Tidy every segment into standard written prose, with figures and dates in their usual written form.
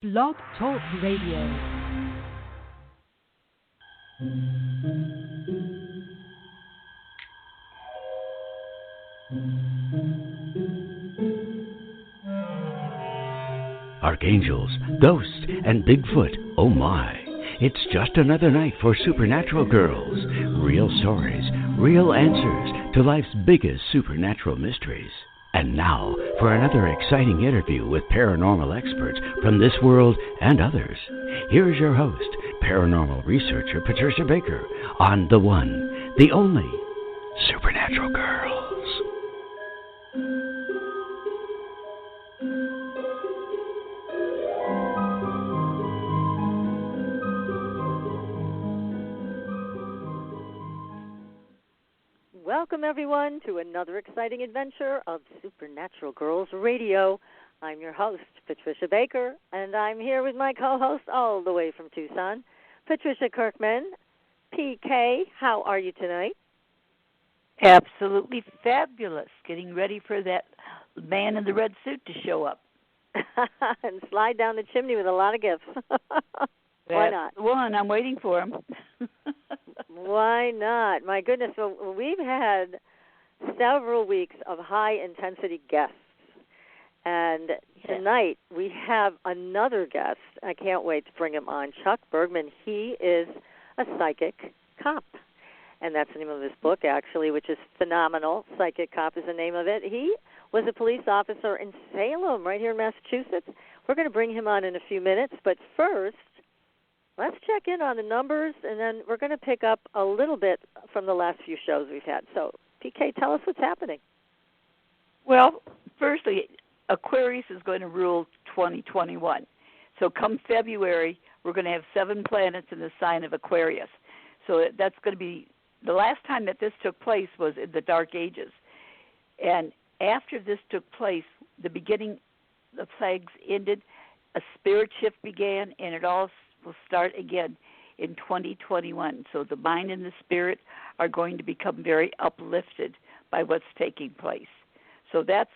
Blog Talk Radio. Archangels, ghosts, and Bigfoot, oh my. It's just another night for Supernatural Girls. Real stories, real answers to life's biggest supernatural mysteries. And now, for another exciting interview with paranormal experts from this world and others. Here's your host, paranormal researcher Patricia Baker, on the one, the only, Supernatural Girls. Welcome, everyone, to another exciting adventure of Supernatural Girls Radio. I'm your host, Patricia Baker, and I'm here with my co-host all the way from Tucson, Patricia Kirkman. PK, how are you tonight? Absolutely fabulous. Getting ready for that man in the red suit to show up. And slide down the chimney with a lot of gifts. Why not? That's one. I'm waiting for him. Why not? My goodness, well, we've had several weeks of high-intensity guests. And tonight we have another guest. I can't wait to bring him on. Chuck Bergman. He is a psychic cop. And that's the name of his book, actually, which is phenomenal. Psychic Cop is the name of it. He was a police officer in Salem, right here in Massachusetts. We're going to bring him on in a few minutes. But first, let's check in on the numbers, and then we're going to pick up a little bit from the last few shows we've had. So, PK, tell us what's happening. Well, firstly, Aquarius is going to rule 2021. So come February, we're going to have 7 planets in the sign of Aquarius. So that's going to be, the last time that this took place was in the Dark Ages. And after this took place, the beginning, the plagues ended, a spirit shift began, and it all will start again in 2021. So the mind and the spirit are going to become very uplifted by what's taking place. So that's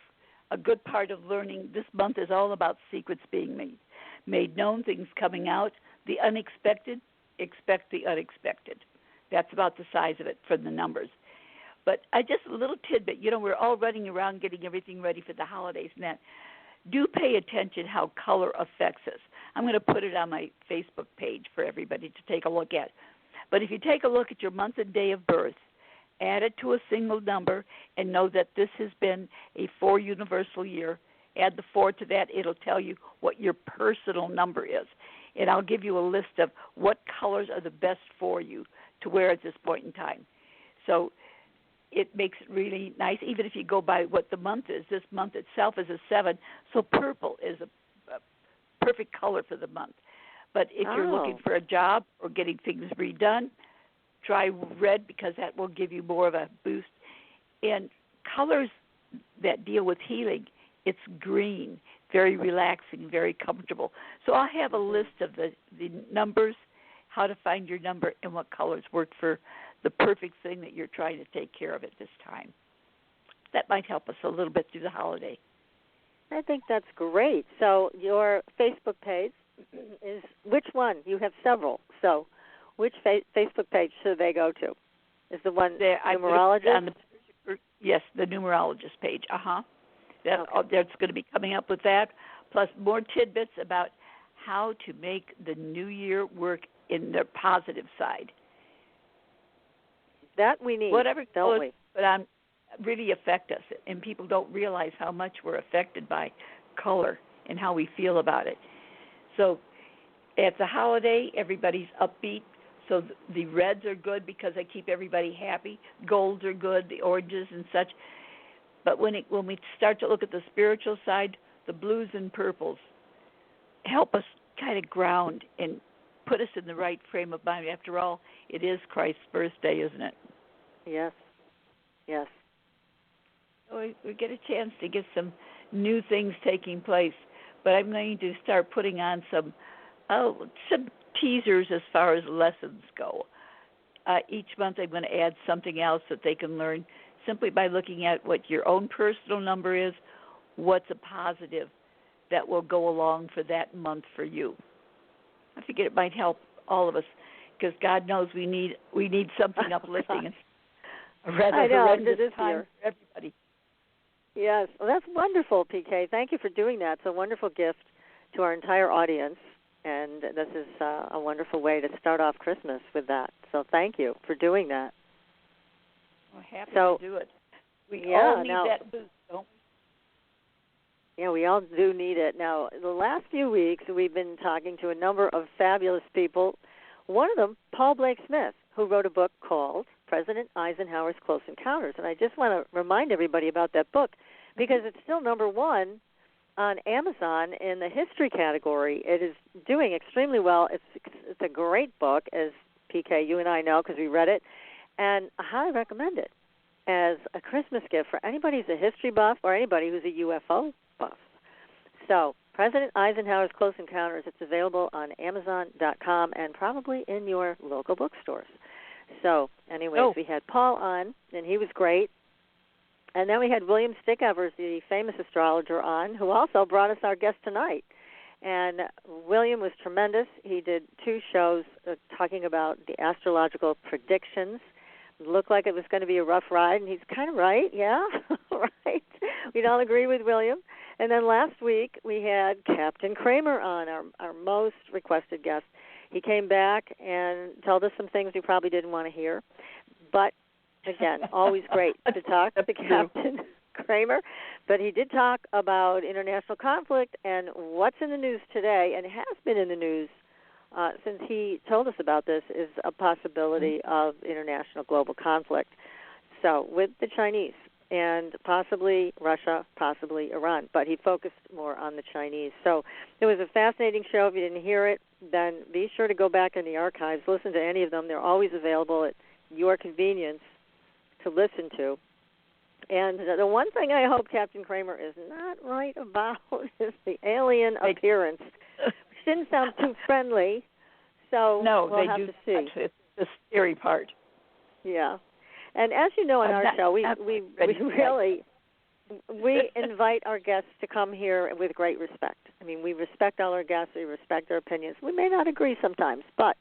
a good part of learning. This month is all about secrets being made known, things coming out. The unexpected, expect the unexpected. That's about the size of it from the numbers. But just a little tidbit, we're all running around getting everything ready for the holidays and that. Do pay attention how color affects us. I'm going to put it on my Facebook page for everybody to take a look at. But if you take a look at your month and day of birth, add it to a single number, and know that this has been a 4 universal year. Add the 4 to that. It'll tell you what your personal number is. And I'll give you a list of what colors are the best for you to wear at this point in time. So it makes it really nice, even if you go by what the month is. This month itself is a 7, so purple is a perfect color for the month. But if you're looking for a job or getting things redone, try red because that will give you more of a boost. And colors that deal with healing, it's green, very relaxing, very comfortable. So I'll have a list of the numbers, how to find your number, and what colors work for the perfect thing that you're trying to take care of at this time. That might help us a little bit through the holiday. I think that's great. So your Facebook page is which one? You have several. So which Facebook page should they go to? Is the one numerologist? Yes, the numerologist page. That's going to be coming up with that, plus more tidbits about how to make the new year work in the positive side. That we need, whatever don't goes, we? But really affect us, and people don't realize how much we're affected by color and how we feel about it. So it's a holiday, everybody's upbeat, so the reds are good because they keep everybody happy. Golds are good, the oranges and such. But when we start to look at the spiritual side, the blues and purples help us kind of ground and put us in the right frame of mind. After all, it is Christ's birthday, isn't it? Yes. Yes. We get a chance to get some new things taking place, but I'm going to start putting on some teasers as far as lessons go. Each month I'm going to add something else that they can learn simply by looking at what your own personal number is, what's a positive that will go along for that month for you. I think it might help all of us because God knows we need something uplifting. It's a rather horrendous time for everybody. Yes, well, that's wonderful, PK. Thank you for doing that. It's a wonderful gift to our entire audience, and this is a wonderful way to start off Christmas with that. So thank you for doing that. We're happy to do it. We all need that boost, don't we? Yeah, we all do need it. Now, the last few weeks, we've been talking to a number of fabulous people. One of them, Paul Blake Smith, who wrote a book called President Eisenhower's Close Encounters. And I just want to remind everybody about that book because it's still number one on Amazon in the history category. It is doing extremely well. It's a great book, as PK, you and I know because we read it, and I highly recommend it as a Christmas gift for anybody who's a history buff or anybody who's a UFO buff. So, President Eisenhower's Close Encounters, it's available on Amazon.com and probably in your local bookstores. So, anyways, we had Paul on, and he was great. And then we had William Stickevers, the famous astrologer, on, who also brought us our guest tonight. And William was tremendous. He did 2 shows talking about the astrological predictions. It looked like it was going to be a rough ride, and he's kind of right, yeah, right. We'd all agree with William. And then last week we had Captain Kramer on, our most requested guest. He came back and told us some things we probably didn't want to hear. But, again, always great to talk to Captain Kramer. But he did talk about international conflict and what's in the news today, and has been in the news since he told us about this, is a possibility of international global conflict. So with the Chinese and possibly Russia, possibly Iran. But he focused more on the Chinese. So it was a fascinating show. If you didn't hear it, then be sure to go back in the archives. Listen to any of them. They're always available at your convenience to listen to. And the one thing I hope Captain Kramer is not right about is the alien appearance, which didn't sound too friendly. So we'll have to see. It's the scary part. Yeah. And as you know on our show, we invite our guests to come here with great respect. I mean, we respect all our guests. We respect their opinions. We may not agree sometimes, but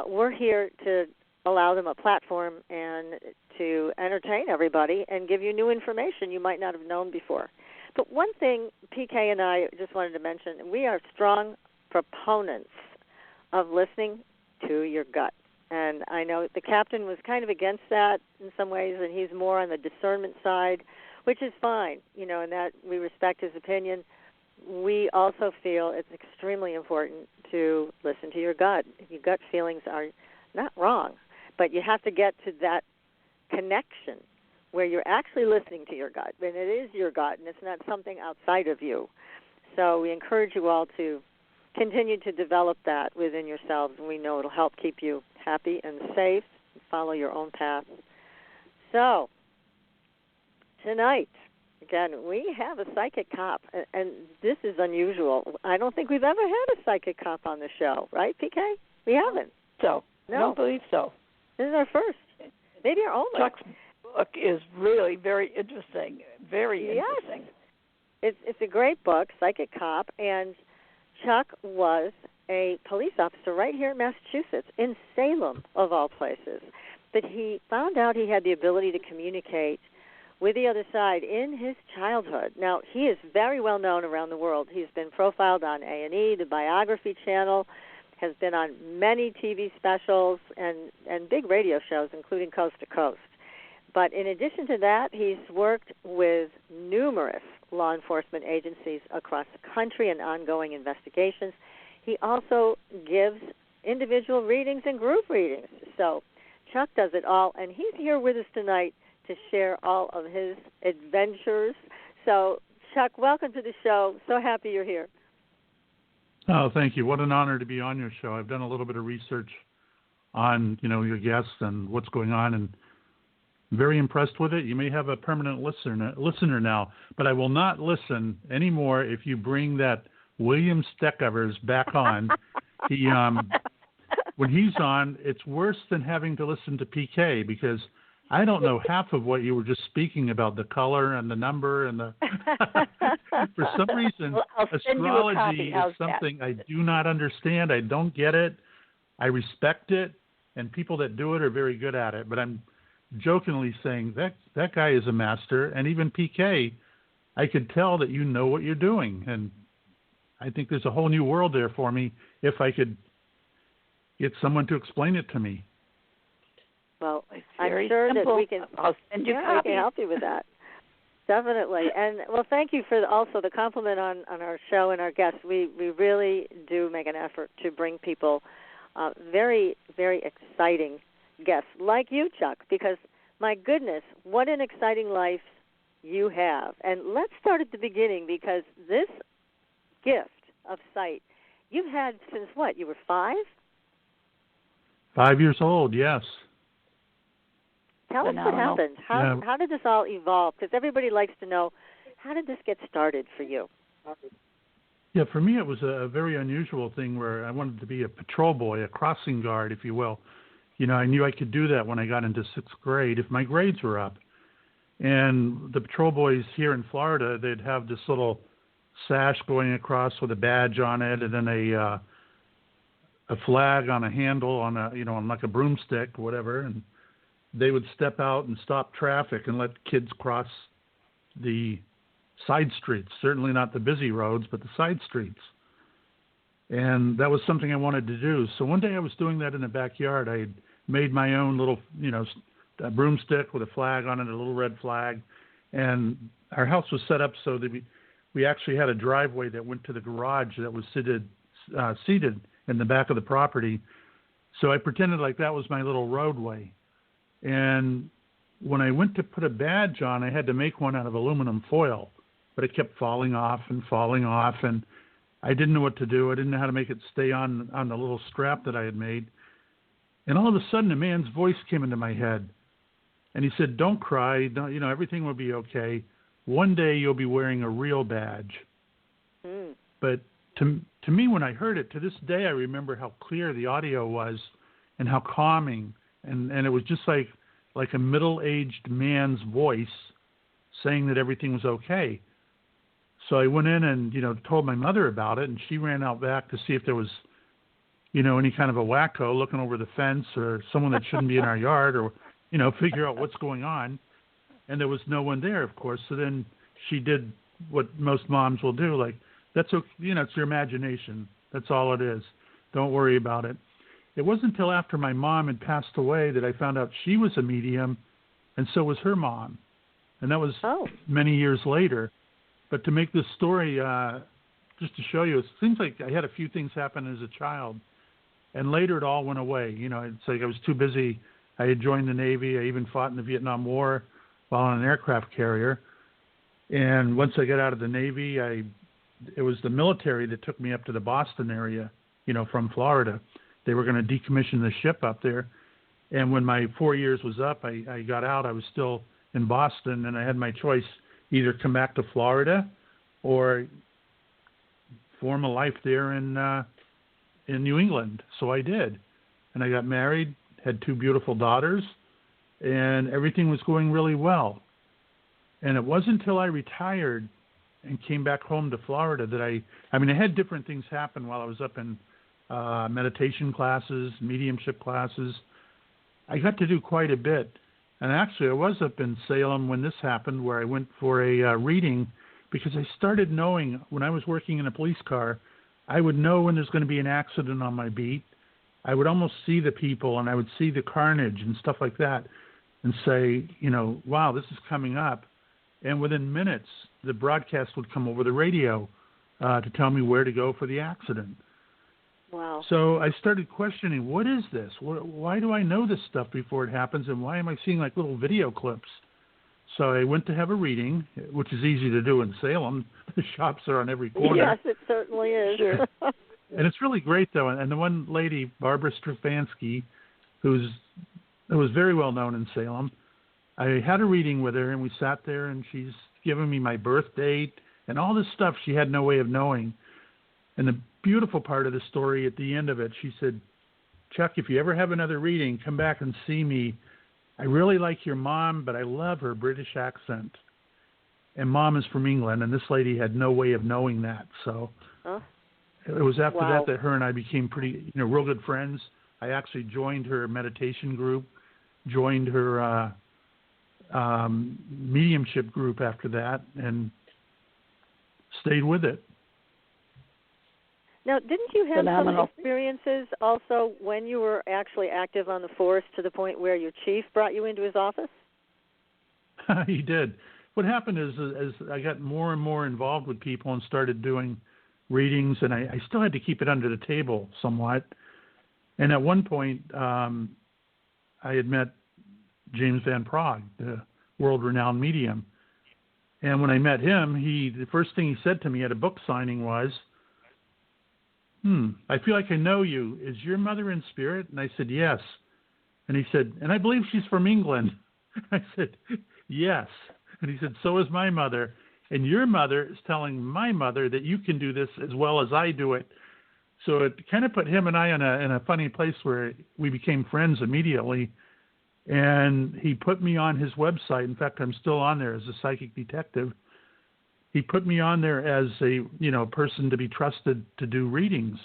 we're here to allow them a platform and to entertain everybody and give you new information you might not have known before. But one thing PK and I just wanted to mention, we are strong proponents of listening to your gut. And I know the captain was kind of against that in some ways, and he's more on the discernment side, which is fine, and that we respect his opinion. We also feel it's extremely important to listen to your gut. Your gut feelings are not wrong, but you have to get to that connection where you're actually listening to your gut, and it is your gut, and it's not something outside of you. So we encourage you all to continue to develop that within yourselves, and we know it'll help keep you happy and safe and follow your own path. So tonight, again, we have a psychic cop, and this is unusual. I don't think we've ever had a psychic cop on the show, right, PK? We haven't. So, no. I don't believe so. This is our first. Maybe our only. Chuck's book is really very interesting. Very interesting. It's a great book, Psychic Cop, and Chuck was a police officer right here in Massachusetts, in Salem, of all places. But he found out he had the ability to communicate with the other side in his childhood. Now, he is very well known around the world. He's been profiled on A&E, the Biography Channel, has been on many TV specials and big radio shows, including Coast to Coast. But in addition to that, he's worked with numerous law enforcement agencies across the country and ongoing investigations. He also gives individual readings and group readings. So Chuck does it all, and he's here with us tonight to share all of his adventures. So, Chuck, welcome to the show. So happy you're here. Oh, thank you. What an honor to be on your show. I've done a little bit of research on, your guests and what's going on, and I'm very impressed with it. You may have a permanent listener now, but I will not listen anymore if you bring that William Stickevers back on. He, when he's on, it's worse than having to listen to PK because I don't know half of what you were just speaking about, the color and the number and the. For some reason, well, astrology is something I do not understand. I don't get it. I respect it, and people that do it are very good at it. But I'm jokingly saying that guy is a master, and even PK, I could tell that you know what you're doing, and I think there's a whole new world there for me if I could get someone to explain it to me. Well, it's I'm very sure simple. that we can. I'll send you we copies. can help you with that. Definitely. And well, thank you for also the compliment on our show and our guests. We really do make an effort to bring people very, very exciting guests like you, Chuck, because my goodness, what an exciting life you have. And let's start at the beginning, because this gift of sight you've had since what? You were 5? 5 years old, yes. Tell us what happened. How did this all evolve? Because everybody likes to know, how did this get started for you? Yeah, for me it was a very unusual thing where I wanted to be a patrol boy, a crossing guard, if you will. You know, I knew I could do that when I got into 6th grade if my grades were up. And the patrol boys here in Florida, they'd have this little sash going across with a badge on it, and then a flag on a handle on on like a broomstick or whatever, and they would step out and stop traffic and let kids cross the side streets, certainly not the busy roads, but the side streets. And that was something I wanted to do. So one day I was doing that in the backyard. I had made my own little, a broomstick with a flag on it, a little red flag. And our house was set up so that we actually had a driveway that went to the garage that was seated in the back of the property. So I pretended like that was my little roadway. And when I went to put a badge on, I had to make one out of aluminum foil, but it kept falling off, and I didn't know what to do. I didn't know how to make it stay on the little strap that I had made. And all of a sudden, a man's voice came into my head, and he said, "Don't cry. Everything will be okay. One day you'll be wearing a real badge." Mm. But to me, when I heard it, to this day, I remember how clear the audio was and how calming. And it was just like a middle-aged man's voice saying that everything was okay. So I went in and, told my mother about it, and she ran out back to see if there was, any kind of a wacko looking over the fence or someone that shouldn't be in our yard, or, figure out what's going on. And there was no one there, of course. So then she did what most moms will do, like, that's okay, it's your imagination. That's all it is. Don't worry about it. It wasn't until after my mom had passed away that I found out she was a medium, and so was her mom. And that was many years later. But to make this story, just to show you, it seems like I had a few things happen as a child, and later it all went away. It's like I was too busy. I had joined the Navy. I even fought in the Vietnam War while on an aircraft carrier. And once I got out of the Navy, it was the military that took me up to the Boston area, from Florida. They were going to decommission the ship up there. And when my 4 years was up, I got out. I was still in Boston, and I had my choice, either come back to Florida or form a life there in New England. So I did. And I got married, had 2 beautiful daughters, and everything was going really well. And it wasn't until I retired and came back home to Florida that I had different things happen while I was up in meditation classes, mediumship classes. I got to do quite a bit. And actually, I was up in Salem when this happened, where I went for a reading, because I started knowing when I was working in a police car, I would know when there's going to be an accident on my beat. I would almost see the people, and I would see the carnage and stuff like that, and say, wow, this is coming up. And within minutes, the broadcast would come over the radio to tell me where to go for the accident. Wow. So I started questioning, what is this? Why do I know this stuff before it happens, and why am I seeing like little video clips? So I went to have a reading, which is easy to do in Salem. The shops are on every corner. Yes, it certainly is. Sure. And it's really great, though. And the one lady, Barbara Strafansky, who was very well known in Salem, I had a reading with her, and we sat there, and she's giving me my birth date and all this stuff she had no way of knowing. And the beautiful part of the story at the end of it, she said, "Chuck, if you ever have another reading, come back and see me I really like your mom, but I love her British accent. And Mom is from England, and this lady had no way of knowing that. So it was after that her and I became pretty, real good friends. I actually joined her meditation group, joined her mediumship group after that, and stayed with it. Now, didn't you have some experiences also when you were actually active on the force to the point where your chief brought you into his office? He did. What happened is, as I got more and more involved with people and started doing readings, and I still had to keep it under the table somewhat. And at one point, I had met James Van Praagh, the world-renowned medium. And when I met him, the first thing he said to me at a book signing was, I feel like I know you. Is your mother in spirit? And I said, yes. And he said, and I believe she's from England. I said, yes. And he said, so is my mother. And your mother is telling my mother that you can do this as well as I do it. So it kind of put him and I in a funny place where we became friends immediately. And he put me on his website. In fact, I'm still on there as a psychic detective. He put me on there as a, person to be trusted to do readings.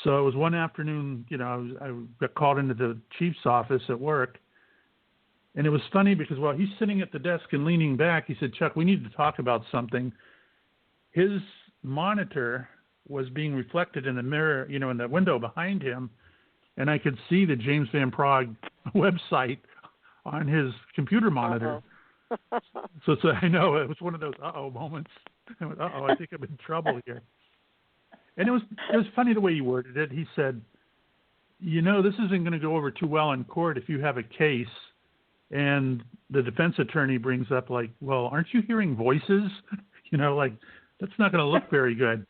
So it was one afternoon, I got called into the chief's office at work. And it was funny because while he's sitting at the desk and leaning back, he said, Chuck, we need to talk about something. His monitor was being reflected in the mirror, in the window behind him. And I could see the James Van Praagh website on his computer monitor. So I know it was one of those moments. I went, I think I'm in trouble here. And it was funny the way he worded it. He said, this isn't going to go over too well in court if you have a case and the defense attorney brings up like, well, aren't you hearing voices? That's not going to look very good.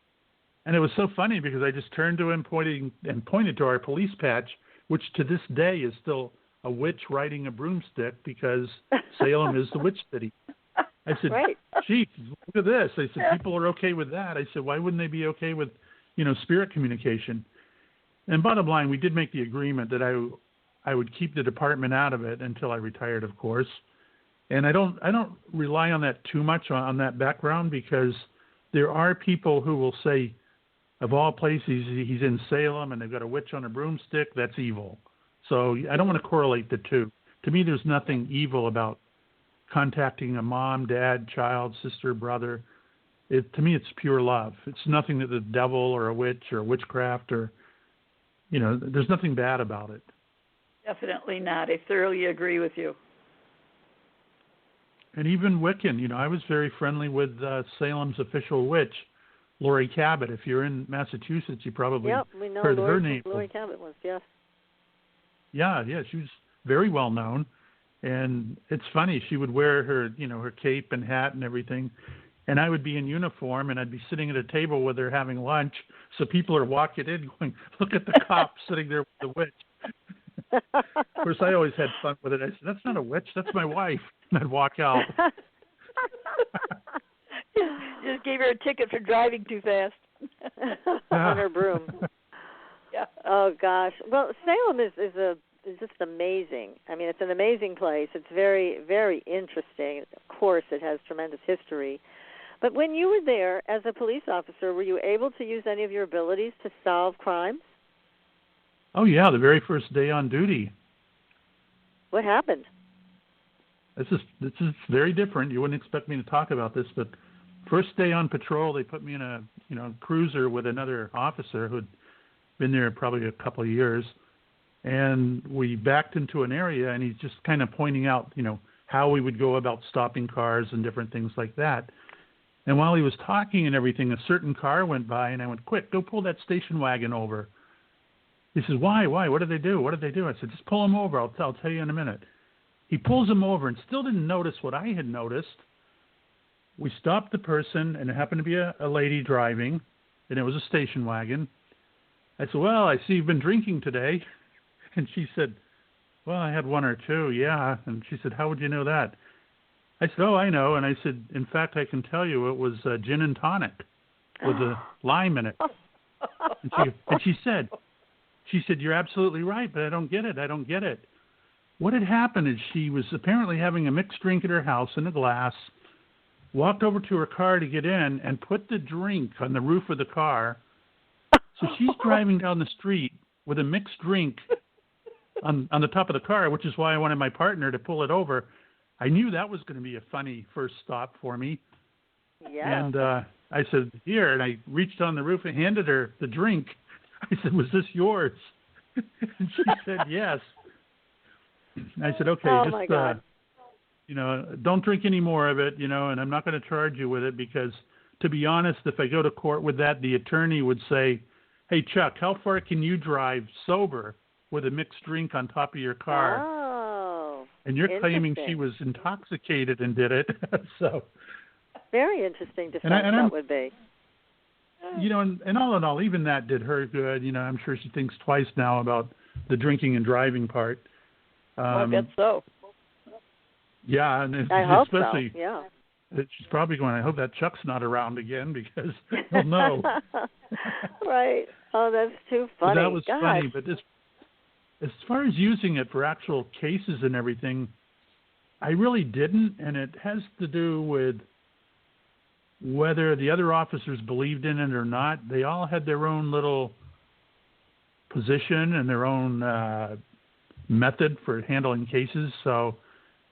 And it was so funny because I just turned to him pointed to our police patch, which to this day is still a witch riding a broomstick because Salem is the witch city. I said, Chief, look at this. I said, people are okay with that. I said, why wouldn't they be okay with, spirit communication? And bottom line, we did make the agreement that I would keep the department out of it until I retired, of course. And I don't rely on that too much on that background because there are people who will say, of all places, he's in Salem and they've got a witch on a broomstick. That's evil. So I don't want to correlate the two. To me, there's nothing evil about contacting a mom, dad, child, sister, brother. To me, it's pure love. It's nothing that the devil or a witch or witchcraft or, there's nothing bad about it. Definitely not. I thoroughly agree with you. And even Wiccan, I was very friendly with Salem's official witch, Lori Cabot. If you're in Massachusetts, you probably heard her name. Lori Cabot was, yes. Yeah, she was very well known. And it's funny, she would wear her, her cape and hat and everything. And I would be in uniform and I'd be sitting at a table with her having lunch. So people are walking in going, look at the cop sitting there with the witch. Of course, I always had fun with it. I said, that's not a witch, that's my wife. And I'd walk out. Just gave her a ticket for driving too fast. On her broom. Yeah. Oh, gosh. Well, Salem is just amazing. I mean, it's an amazing place. It's very, very interesting. Of course, it has tremendous history. But when you were there as a police officer, were you able to use any of your abilities to solve crimes? Oh, yeah, the very first day on duty. What happened? This is very different. You wouldn't expect me to talk about this, but first day on patrol, they put me in a cruiser with another officer who'd been there probably a couple of years, and we backed into an area, and he's just kind of pointing out, how we would go about stopping cars and different things like that. And while he was talking and everything, a certain car went by, and I went, quick, go pull that station wagon over. He says, why? What did they do? I said, just pull him over. I'll tell you in a minute. He pulls him over and still didn't notice what I had noticed. We stopped the person, and it happened to be a lady driving, and it was a station wagon. I said, well, I see you've been drinking today. And she said, well, I had one or two, yeah. And she said, how would you know that? I said, oh, I know. And I said, in fact, I can tell you it was gin and tonic with a lime in it. And she said, you're absolutely right, but I don't get it. what had happened is she was apparently having a mixed drink at her house in a glass, walked over to her car to get in, and put the drink on the roof of the car. So she's driving down the street with a mixed drink on the top of the car, which is why I wanted my partner to pull it over. I knew that was going to be a funny first stop for me. Yeah. And I said, here, and I reached on the roof and handed her the drink. I said, was this yours? And she said, yes. I said, okay, my God. Don't drink any more of it, and I'm not going to charge you with it because, to be honest, if I go to court with that, the attorney would say, hey, Chuck, how far can you drive sober with a mixed drink on top of your car? Oh, and you're claiming she was intoxicated and did it. So very interesting defense that would be. And all in all, even that did her good. I'm sure she thinks twice now about the drinking and driving part. I bet so. Yeah, and I hope especially, so. Yeah. She's probably going, I hope that Chuck's not around again because he'll know. Right. Oh, that's too funny. But that was funny. But as far as using it for actual cases and everything, I really didn't, and it has to do with whether the other officers believed in it or not. They all had their own little position and their own method for handling cases. So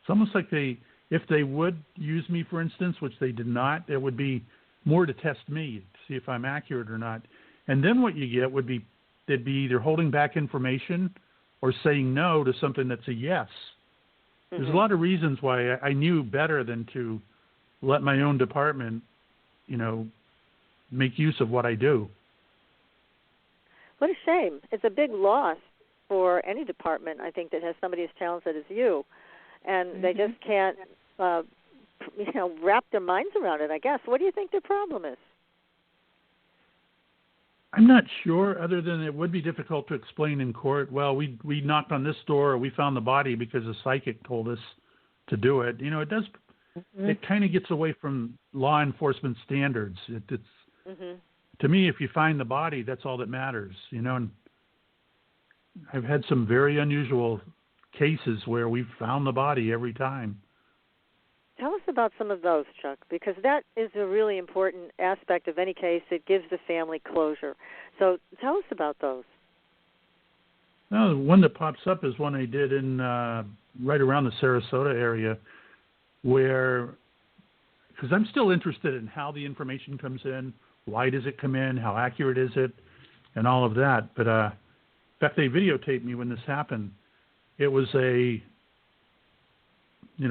it's almost like if they would use me, for instance, which they did not, it would be more to test me, to see if I'm accurate or not. And then what you get would be, they'd be either holding back information or saying no to something that's a yes. Mm-hmm. There's a lot of reasons why I knew better than to let my own department, make use of what I do. What a shame. It's a big loss for any department, I think, that has somebody as talented as you. And they just can't, wrap their minds around it, I guess. What do you think their problem is? I'm not sure, other than it would be difficult to explain in court. Well, we knocked on this door, or we found the body because a psychic told us to do it. It does. Mm-hmm. It kind of gets away from law enforcement standards. It's mm-hmm. To me, if you find the body, that's all that matters. And I've had some very unusual cases where we've found the body every time. Tell us about some of those, Chuck, because that is a really important aspect of any case. It gives the family closure. So tell us about those. Well, the one that pops up is one I did in right around the Sarasota area where, because I'm still interested in how the information comes in, why does it come in, how accurate is it, and all of that. But in fact, they videotaped me when this happened. It was a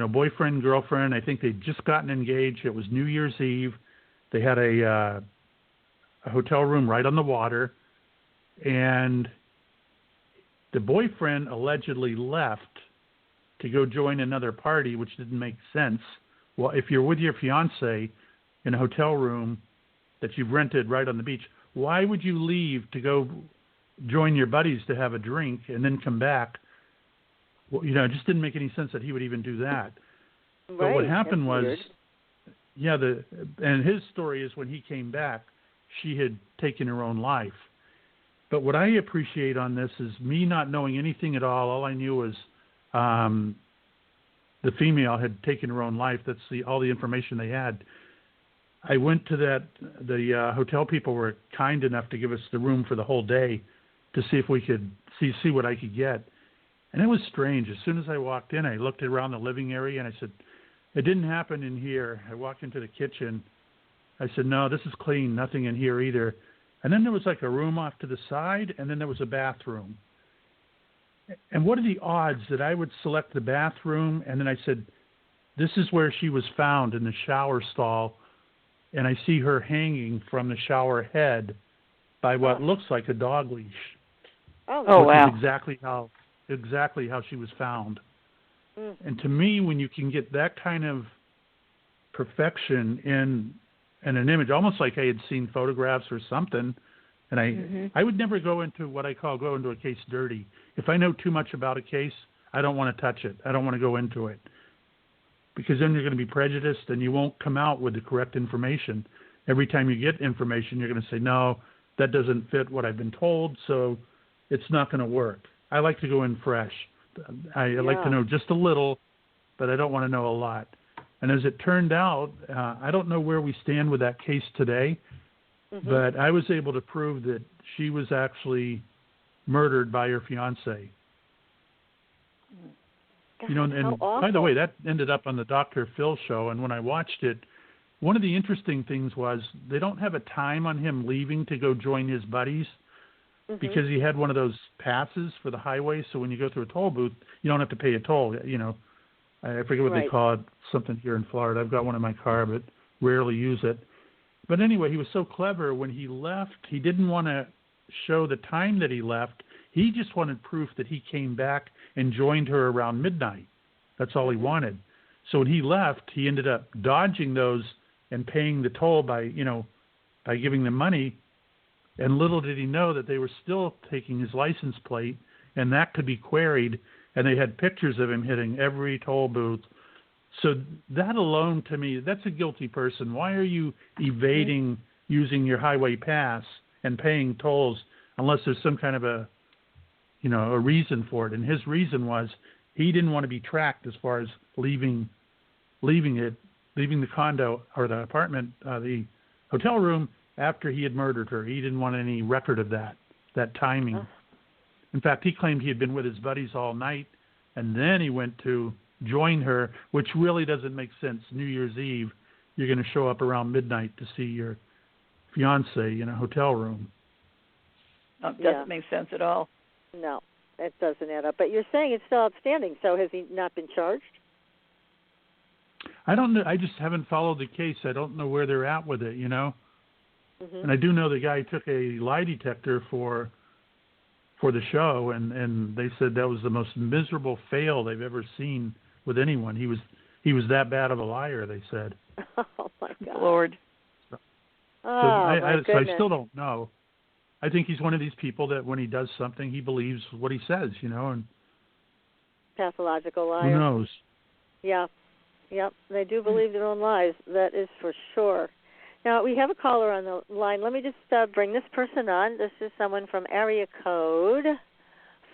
boyfriend, girlfriend. I think they'd just gotten engaged. It was New Year's Eve. They had a hotel room right on the water, and the boyfriend allegedly left to go join another party, which didn't make sense. Well, if you're with your fiance in a hotel room that you've rented right on the beach, why would you leave to go join your buddies to have a drink and then come back? Well, it just didn't make any sense that he would even do that. Right. But what happened was, weird. And his story is when he came back, she had taken her own life. But what I appreciate on this is me not knowing anything at all. All I knew was the female had taken her own life. That's all the information they had. I went to the hotel people were kind enough to give us the room for the whole day to see if we could see what I could get. And it was strange. As soon as I walked in, I looked around the living area, and I said, it didn't happen in here. I walked into the kitchen. I said, no, this is clean. Nothing in here either. And then there was like a room off to the side, and then there was a bathroom. And what are the odds that I would select the bathroom, and then I said, this is where she was found, in the shower stall, and I see her hanging from the shower head by what looks like a dog leash. Oh wow. Exactly how she was found. Mm-hmm. And to me, when you can get that kind of perfection in an image, almost like I had seen photographs or something, and I would never go into what I call go into a case dirty. If I know too much about a case, I don't want to touch it. I don't want to go into it. Because then you're going to be prejudiced and you won't come out with the correct information. Every time you get information, you're going to say, no, that doesn't fit what I've been told, so it's not going to work. I like to go in fresh. I'd like to know just a little, but I don't want to know a lot. And as it turned out, I don't know where we stand with that case today, but I was able to prove that she was actually murdered by her fiancé. God, you know, and by the way, that ended up on the Dr. Phil show, and when I watched it, one of the interesting things was they don't have a time on him leaving to go join his buddies because he had one of those passes for the highway, so when you go through a toll booth, you don't have to pay a toll, you know. I forget what they call it, something here in Florida. I've got one in my car, but rarely use it. But anyway, he was so clever. When he left, he didn't want to show the time that he left. He just wanted proof that he came back and joined her around midnight. That's all he wanted. So when he left, he ended up dodging those and paying the toll by giving them money. And little did he know that they were still taking his license plate, and that could be queried. And they had pictures of him hitting every toll booth. So that alone, to me, that's a guilty person. Why are you evading using your highway pass and paying tolls unless there's some kind of a reason for it? And his reason was he didn't want to be tracked as far as leaving the condo or the apartment, the hotel room after he had murdered her. He didn't want any record of that timing. In fact, he claimed he had been with his buddies all night, and then he went to join her, which really doesn't make sense. New Year's Eve, you're going to show up around midnight to see your fiancé in a hotel room. No, it doesn't make sense at all. No, it doesn't add up. But you're saying it's still outstanding, so has he not been charged? I don't know. I just haven't followed the case. I don't know where they're at with it, you know. And I do know the guy took a lie detector for the show, and they said that was the most miserable fail they've ever seen with anyone. He was that bad of a liar, they said. Oh my God, Lord! So my goodness. I still don't know. I think he's one of these people that when he does something, he believes what he says, you know. And pathological liar. Who knows? Yeah, yep. They do believe their own lies. That is for sure. Now, we have a caller on the line. Let me just bring this person on. This is someone from area code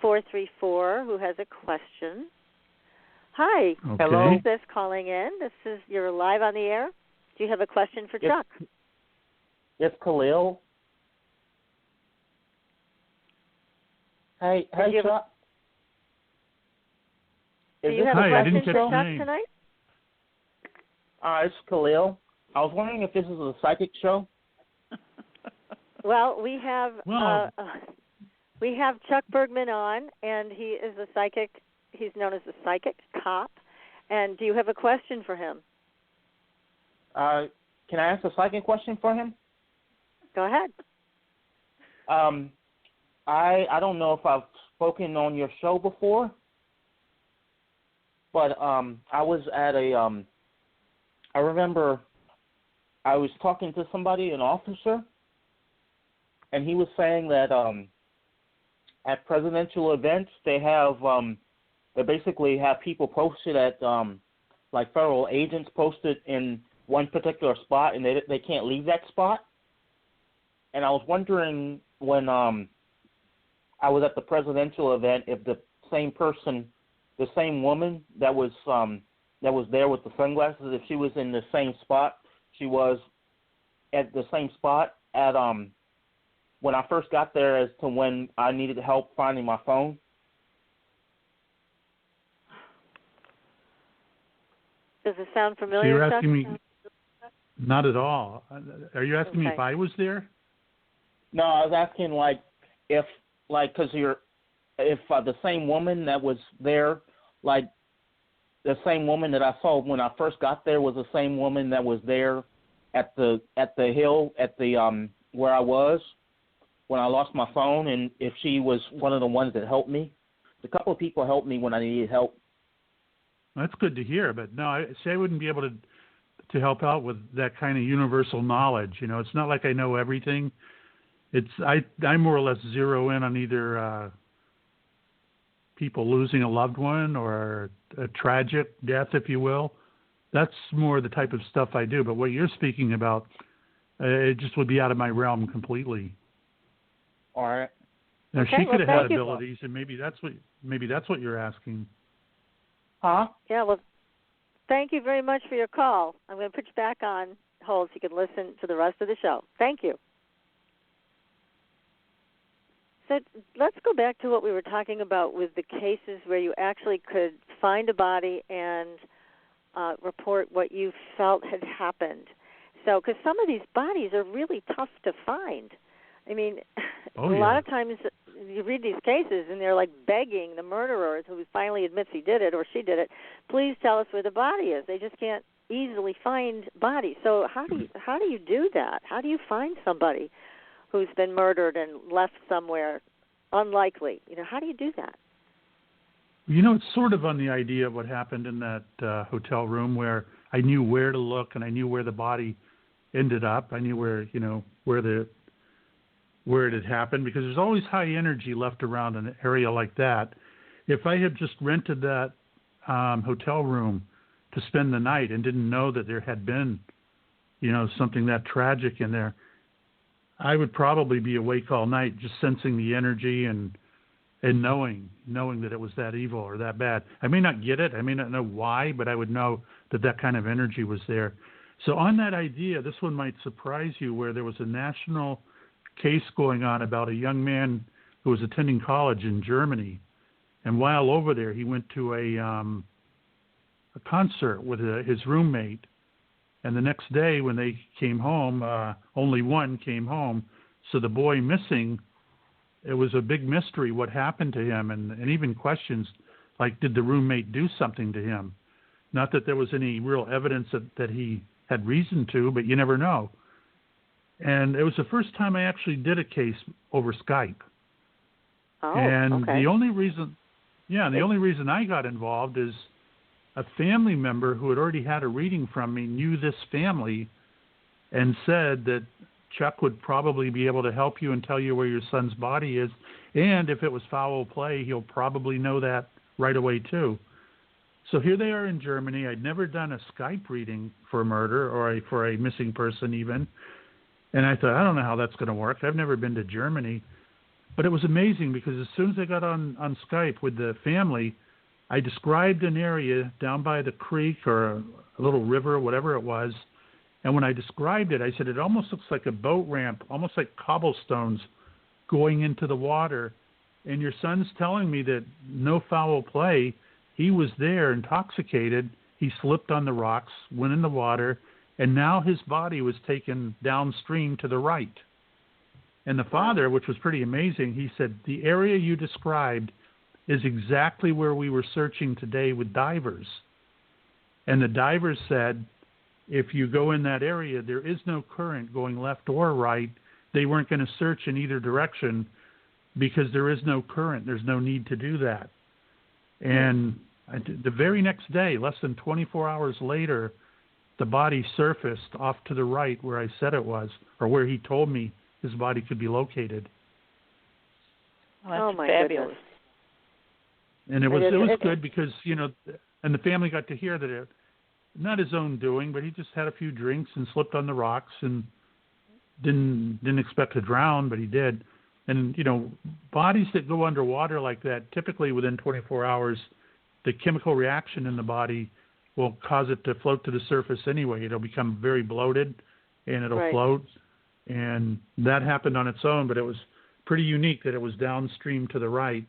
434 who has a question. Hi. Okay. Hello. Who's this calling in? You're live on the air. Do you have a question for Chuck? It's Khalil. Hey, Chuck. Do you have a question for Chuck name. tonight? It's Khalil. I was wondering if this is a psychic show. Well, we have Chuck Bergman on, and he is a psychic. He's known as the psychic cop. And do you have a question for him? Can I ask a psychic question for him? Go ahead. I don't know if I've spoken on your show before, but I was at I remember I was talking to somebody, an officer, and he was saying that at presidential events they basically have people posted at like federal agents posted in one particular spot, and they can't leave that spot. And I was wondering when I was at the presidential event if the same person, the same woman that was there with the sunglasses, if she was in the same spot. She was at the same spot at when I first got there as to when I needed help finding my phone. Does it sound familiar? So you're Chuck? asking me? Not at all. Are you asking me if I was there? No, I was asking if the same woman that was there, like the same woman that I saw when I first got there was the same woman that was there at the hill at the where I was when I lost my phone, and if she was one of the ones that helped me. A couple of people helped me when I needed help. That's good to hear, but no, I wouldn't be able to help out with that kind of universal knowledge. You know, it's not like I know everything. I more or less zero in on either people losing a loved one or a tragic death, if you will. That's more the type of stuff I do. But what you're speaking about, it just would be out of my realm completely. All right. Now Okay, she could have had thank you. abilities, and maybe that's what you're asking. Huh? Yeah, well, thank you very much for your call. I'm going to put you back on hold so you can listen to the rest of the show. Thank you. So let's go back to what we were talking about with the cases where you actually could find a body and report what you felt had happened. So, because some of these bodies are really tough to find. I mean, a lot of times you read these cases and they're like begging the murderer who finally admits he did it or she did it, please tell us where the body is. They just can't easily find bodies. So how do you do that? How do you find somebody who's been murdered and left somewhere unlikely? How do you do that? It's sort of on the idea of what happened in that hotel room where I knew where to look and I knew where the body ended up. I knew where it had happened, because there's always high energy left around an area like that. If I had just rented that hotel room to spend the night and didn't know that there had been, something that tragic in there, I would probably be awake all night just sensing the energy and knowing that it was that evil or that bad. I may not get it. I may not know why, but I would know that kind of energy was there. So on that idea, this one might surprise you, where there was a national case going on about a young man who was attending college in Germany. And while over there, he went to a concert with his roommate. And the next day when they came home, only one came home. So the boy missing, it was a big mystery what happened to him, and even questions like, did the roommate do something to him? Not that there was any real evidence that he had reason to, but you never know. And it was the first time I actually did a case over Skype. Oh, and okay. the only reason I got involved is a family member who had already had a reading from me knew this family and said that Chuck would probably be able to help you and tell you where your son's body is. And if it was foul play, he'll probably know that right away too. So here they are in Germany. I'd never done a Skype reading for a murder or for a missing person even. And I thought, I don't know how that's going to work. I've never been to Germany. But it was amazing, because as soon as I got on Skype with the family, I described an area down by the creek or a little river, whatever it was. And when I described it, I said, it almost looks like a boat ramp, almost like cobblestones going into the water. And your son's telling me that no foul play. He was there intoxicated. He slipped on the rocks, went in the water, and now his body was taken downstream to the right. And the father, which was pretty amazing, he said, the area you described is exactly where we were searching today with divers. And the divers said, if you go in that area, there is no current going left or right. They weren't going to search in either direction because there is no current. There's no need to do that. And the very next day, less than 24 hours later, the body surfaced off to the right where I said it was, or where he told me his body could be located. Well, that's my fabulous. goodness. And it was good because, and the family got to hear that it, not his own doing, but he just had a few drinks and slipped on the rocks and didn't expect to drown, but he did. And, bodies that go underwater like that, typically within 24 hours, the chemical reaction in the body will cause it to float to the surface anyway. It'll become very bloated and it'll float. And that happened on its own, but it was pretty unique that it was downstream to the right.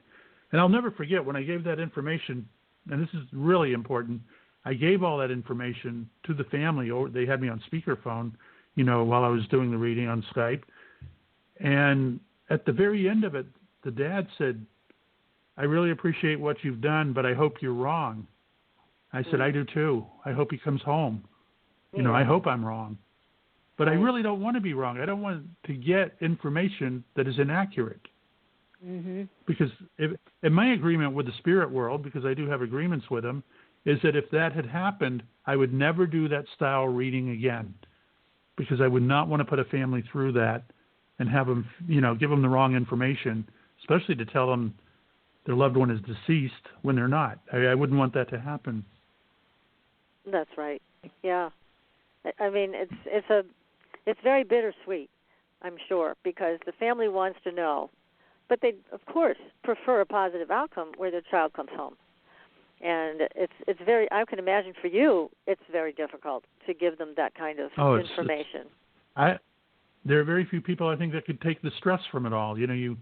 And I'll never forget when I gave that information, and this is really important, I gave all that information to the family. They had me on speakerphone, while I was doing the reading on Skype. And at the very end of it, the dad said, I really appreciate what you've done, but I hope you're wrong. I said, I do too. I hope he comes home. I hope I'm wrong. But I really don't want to be wrong. I don't want to get information that is inaccurate. Mm-hmm. Because in my agreement with the spirit world, because I do have agreements with them, is that if that had happened, I would never do that style reading again. Because I would not want to put a family through that and have them, give them the wrong information, especially to tell them their loved one is deceased when they're not. I wouldn't want that to happen. That's right. Yeah. I mean, it's very bittersweet, I'm sure, because the family wants to know, but they, of course, prefer a positive outcome where their child comes home. And it's very, I can imagine for you, it's very difficult to give them that kind of information. There are very few people, I think, that could take the stress from it all. You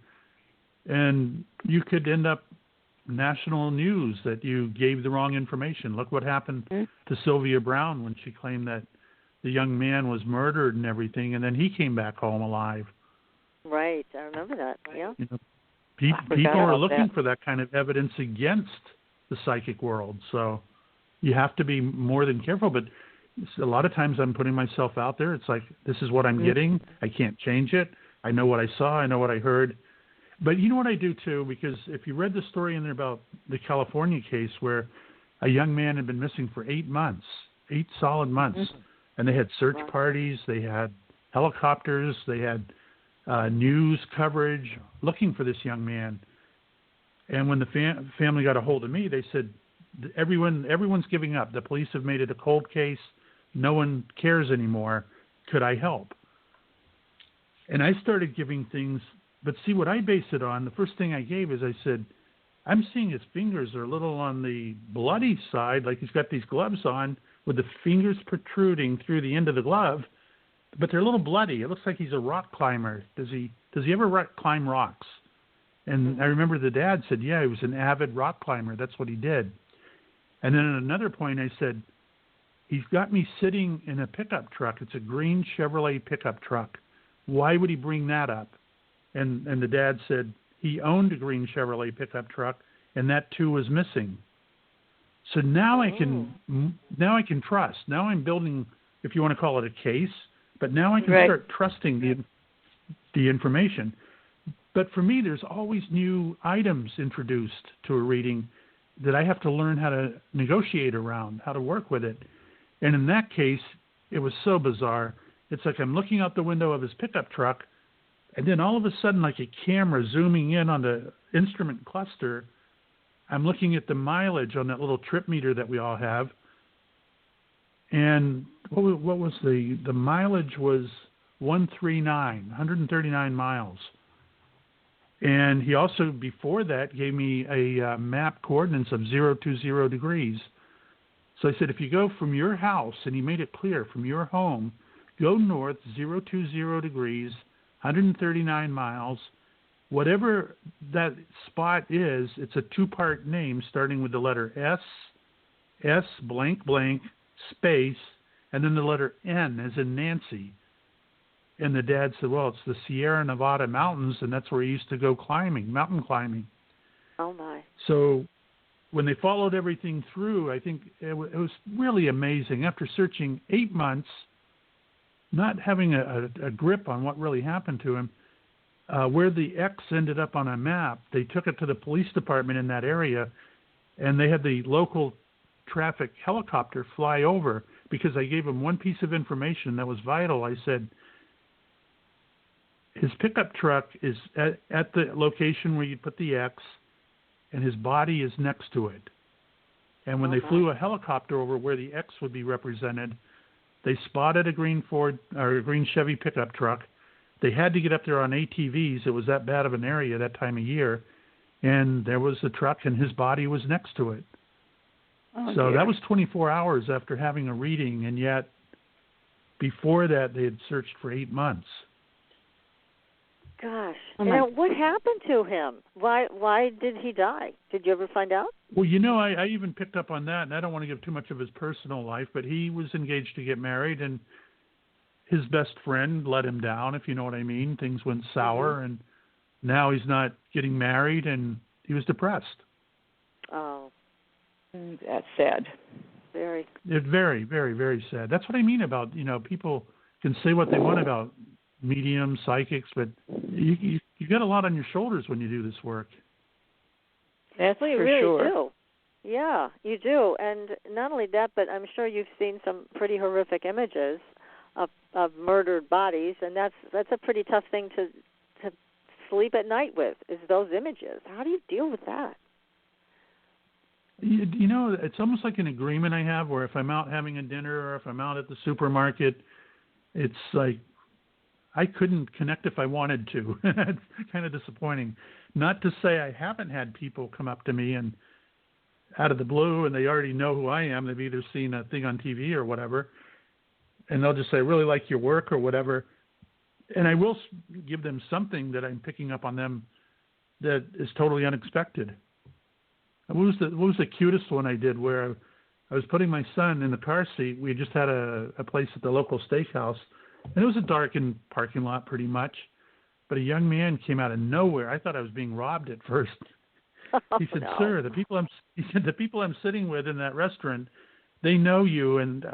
could end up national news that you gave the wrong information. Look what happened to Sylvia Brown when she claimed that the young man was murdered and everything, and then he came back home alive. Right, I remember that. Yeah. People are looking for that kind of evidence against the psychic world, so you have to be more than careful. But a lot of times I'm putting myself out there. It's like, this is what I'm getting. I can't change it. I know what I saw. I know what I heard. But you know what I do too, because if you read the story in there about the California case where a young man had been missing for 8 months, 8 solid months, and they had search parties, they had helicopters, they had news coverage looking for this young man. And when the family got a hold of me, they said, everyone's giving up. The police have made it a cold case. No one cares anymore. Could I help? And I started giving things, but see what I base it on, the first thing I gave is I said, I'm seeing his fingers are a little on the bloody side, like he's got these gloves on with the fingers protruding through the end of the glove, but they're a little bloody. It looks like he's a rock climber. Does he ever climb rocks? And I remember the dad said, yeah, he was an avid rock climber. That's what he did. And then at another point I said, he's got me sitting in a pickup truck. It's a green Chevrolet pickup truck. Why would he bring that up? And the dad said he owned a green Chevrolet pickup truck, and that too was missing. So now I can trust. Now I'm building, if you want to call it a case, but now I can start trusting the information. But for me, there's always new items introduced to a reading that I have to learn how to negotiate around, how to work with it. And in that case, it was so bizarre. It's like I'm looking out the window of his pickup truck, and then all of a sudden, like a camera zooming in on the instrument cluster, I'm looking at the mileage on that little trip meter that we all have. And what was the mileage was 139 miles. And he also, before that, gave me a map coordinates of 020 degrees. So I said, if you go from your house, and he made it clear, from your home, go north 020 degrees, 139 miles. Whatever that spot is, it's a 2-part name starting with the letter S blank blank, space, and then the letter N as in Nancy. And the dad said, well, it's the Sierra Nevada mountains, and that's where he used to go mountain climbing. Oh, my. So when they followed everything through, I think it was really amazing. After searching 8 months, not having a grip on what really happened to him, where the X ended up on a map, they took it to the police department in that area, and they had the local traffic helicopter fly over because I gave them one piece of information that was vital. I said, his pickup truck is at the location where you put the X, and his body is next to it. And when they flew a helicopter over where the X would be represented, they spotted a green Chevy pickup truck. They had to get up there on ATVs. It was that bad of an area that time of year. And there was the truck, and his body was next to it. Oh, so that was 24 hours after having a reading, and yet before that they had searched for 8 months. Gosh. Now, what happened to him? Why did he die? Did you ever find out? Well, I even picked up on that, and I don't want to give too much of his personal life, but he was engaged to get married, and his best friend let him down, if you know what I mean. Things went sour, and now he's not getting married, and he was depressed. Oh. That's sad. Very. It's very, very, very sad. That's what I mean about, people can say what they want about mediums, psychics, but you get a lot on your shoulders when you do this work. That's well, you for really sure. do. Yeah, you do. And not only that, but I'm sure you've seen some pretty horrific images of murdered bodies, and that's a pretty tough thing to sleep at night with, is those images. How do you deal with that? It's almost like an agreement I have where if I'm out having a dinner or if I'm out at the supermarket, it's like I couldn't connect if I wanted to. It's kind of disappointing. Not to say I haven't had people come up to me and out of the blue, and they already know who I am. They've either seen a thing on TV or whatever, and they'll just say, I really like your work or whatever. And I will give them something that I'm picking up on them that is totally unexpected. What was the cutest one I did, where I was putting my son in the car seat. We just had a place at the local steakhouse, and it was a darkened parking lot pretty much. But a young man came out of nowhere. I thought I was being robbed at first. He said, no. "Sir, the people I'm sitting with in that restaurant, they know you, and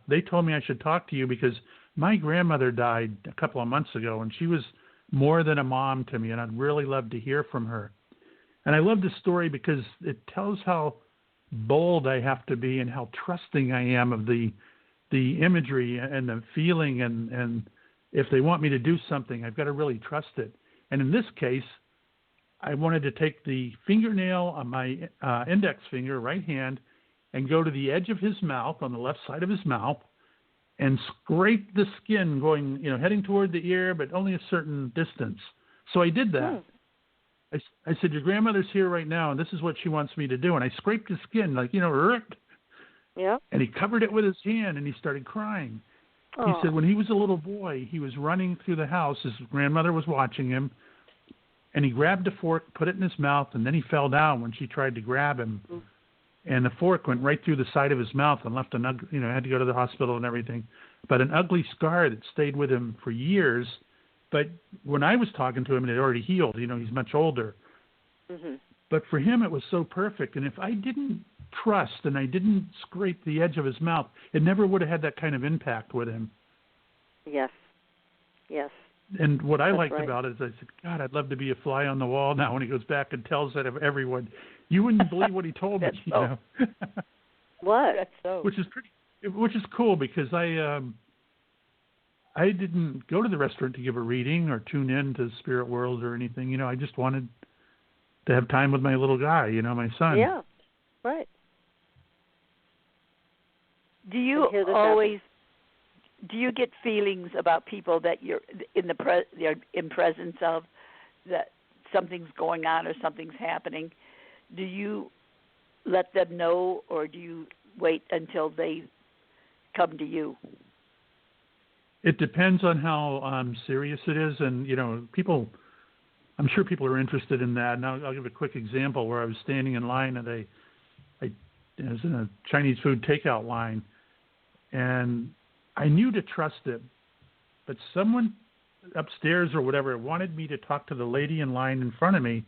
they told me I should talk to you because my grandmother died a couple of months ago, and she was more than a mom to me, and I'd really love to hear from her." And I love this story because it tells how bold I have to be and how trusting I am of the imagery and the feeling, and if they want me to do something, I've got to really trust it. And in this case, I wanted to take the fingernail on my index finger, right hand, and go to the edge of his mouth, on the left side of his mouth, and scrape the skin going, heading toward the ear, but only a certain distance. So I did that. I said, your grandmother's here right now, and this is what she wants me to do. And I scraped his skin, like, Yeah. And he covered it with his hand, and he started crying. Aww. He said when he was a little boy, he was running through the house. His grandmother was watching him, and he grabbed a fork, put it in his mouth, and then he fell down when she tried to grab him. And the fork went right through the side of his mouth and left had to go to the hospital and everything. But an ugly scar that stayed with him for years. But when I was talking to him, it had already healed. He's much older. Mm-hmm. But for him, it was so perfect. And if I didn't trust and I didn't scrape the edge of his mouth, it never would have had that kind of impact with him. Yes. Yes. And what I That's liked right. about it is I said, God, I'd love to be a fly on the wall now when he goes back and tells that of everyone. You wouldn't believe what he told me. What? That's so. Which is cool because I didn't go to the restaurant to give a reading or tune in to Spirit World or anything. I just wanted to have time with my little guy, my son. Yeah. Right. Do you get feelings about people that you're in presence of, that something's going on or something's happening? Do you let them know, or do you wait until they come to you? It depends on how serious it is, and people. I'm sure people are interested in that. And I'll give a quick example where I was standing in line at I was in a Chinese food takeout line, and I knew to trust it, but someone upstairs or whatever wanted me to talk to the lady in line in front of me,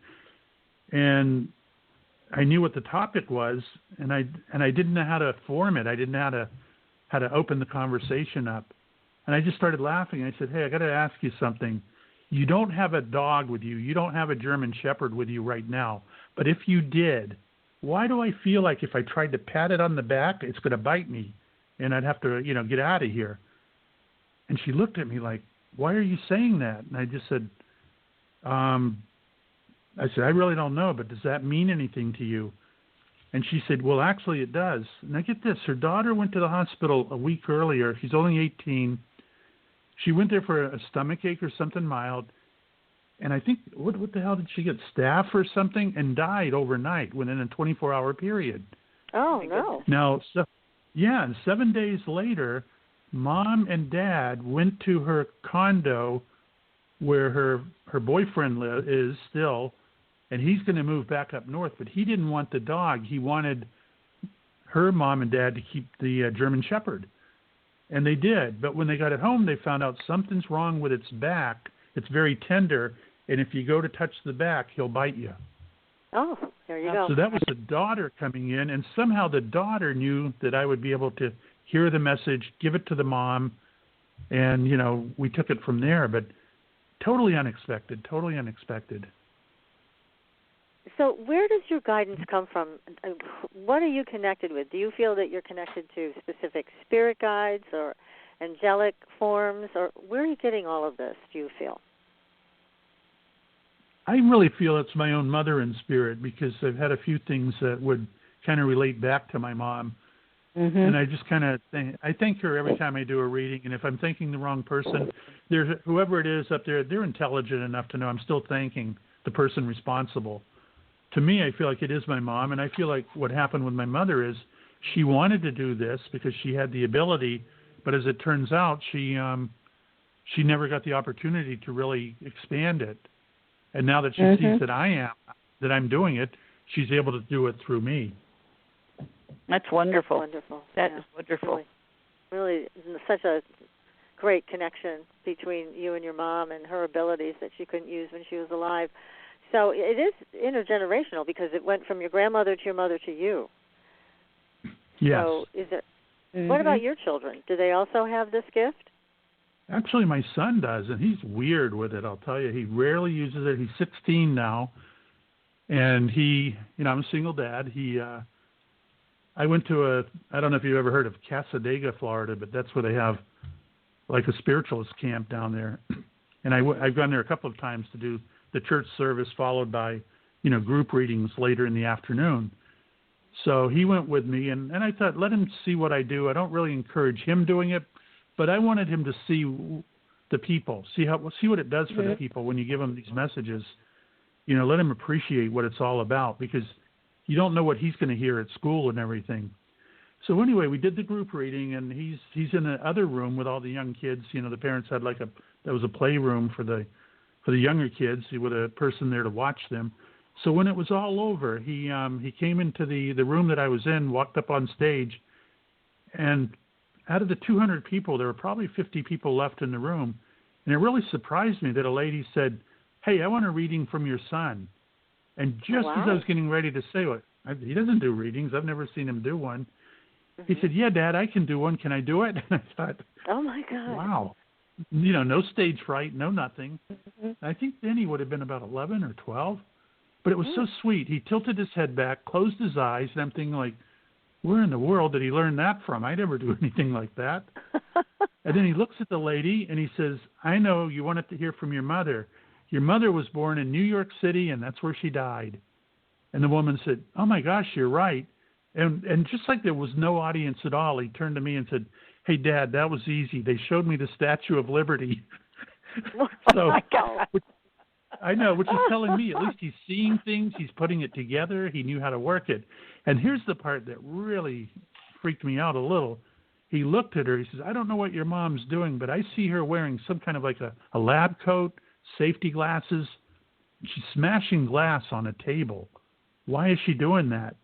and I knew what the topic was, and I didn't know how to form it. I didn't know how to open the conversation up, and I just started laughing. I said, "Hey, I got to ask you something. You don't have a dog with you. You don't have a German Shepherd with you right now. But if you did, why do I feel like if I tried to pat it on the back, it's going to bite me, and I'd have to, get out of here?" And she looked at me like, "Why are you saying that?" And I just said, I really don't know, but does that mean anything to you? And she said, "Well, actually it does." Now get this, her daughter went to the hospital a week earlier. She's only 18. She went there for a stomach ache or something mild. And I think, what the hell did she get, staph or something, and died overnight within a 24-hour period. Oh, no. Now, 7 days later, Mom and Dad went to her condo where her boyfriend is still, and he's going to move back up north, but he didn't want the dog. He wanted her mom and dad to keep the German Shepherd. And they did. But when they got it home, they found out something's wrong with its back. It's very tender, and if you go to touch the back, he'll bite you. Oh, there you go. So that was the daughter coming in, and somehow the daughter knew that I would be able to hear the message, give it to the mom, and, we took it from there. But totally unexpected. So where does your guidance come from? What are you connected with? Do you feel that you're connected to specific spirit guides or angelic forms, or where are you getting all of this, do you feel? I really feel it's my own mother in spirit, because I've had a few things that would kind of relate back to my mom. And I just kind of I thank her every time I do a reading. And if I'm thanking the wrong person, there's whoever it is up there, they're intelligent enough to know I'm still thanking the person responsible. To me, I feel like it is my mom, and I feel like what happened with my mother is she wanted to do this because she had the ability, but as it turns out, she never got the opportunity to really expand it. And now that she sees that I'm doing it, she's able to do it through me. That's wonderful. That's wonderful. That is wonderful. Really, such a great connection between you and your mom and her abilities that she couldn't use when she was alive. So it is intergenerational because it went from your grandmother to your mother to you. Yes. So is it? What about your children? Do they also have this gift? Actually, my son does, and he's weird with it, I'll tell you. He rarely uses it. He's 16 now, and I'm a single dad. I went to I don't know if you've ever heard of Casadega, Florida, but that's where they have like a spiritualist camp down there. And I've gone there a couple of times to do the church service followed by, group readings later in the afternoon. So he went with me, and I thought, let him see what I do. I don't really encourage him doing it, but I wanted him to see the people, see what it does for the people when you give them these messages. Let him appreciate what it's all about, because you don't know what he's going to hear at school and everything. So anyway, we did the group reading, and he's in the other room with all the young kids. The parents had that was a playroom for the younger kids with a person there to watch them. So when it was all over, he came into the room that I was in, walked up on stage, and out of the 200 people, there were probably 50 people left in the room. And it really surprised me that a lady said, "Hey, I want a reading from your son." And just as I was getting ready to say it, he doesn't do readings. I've never seen him do one. He said, "Yeah, Dad, I can do one. Can I do it?" And I thought, oh, my God. Wow. No stage fright, no nothing. I think then he would have been about 11 or 12. But it was so sweet. He tilted his head back, closed his eyes, and I'm thinking, like, where in the world did he learn that from? I never do anything like that. And then he looks at the lady, and he says, "I know you wanted to hear from your mother. Your mother was born in New York City, and that's where she died." And the woman said, "Oh, my gosh, you're right." And just like there was no audience at all, he turned to me and said, "Hey, Dad, that was easy. They showed me the Statue of Liberty." So, my God. I know, which is telling me at least he's seeing things, he's putting it together, he knew how to work it. And here's the part that really freaked me out a little. He looked at her, he says, "I don't know what your mom's doing, but I see her wearing some kind of like a lab coat, safety glasses. She's smashing glass on a table. Why is she doing that?"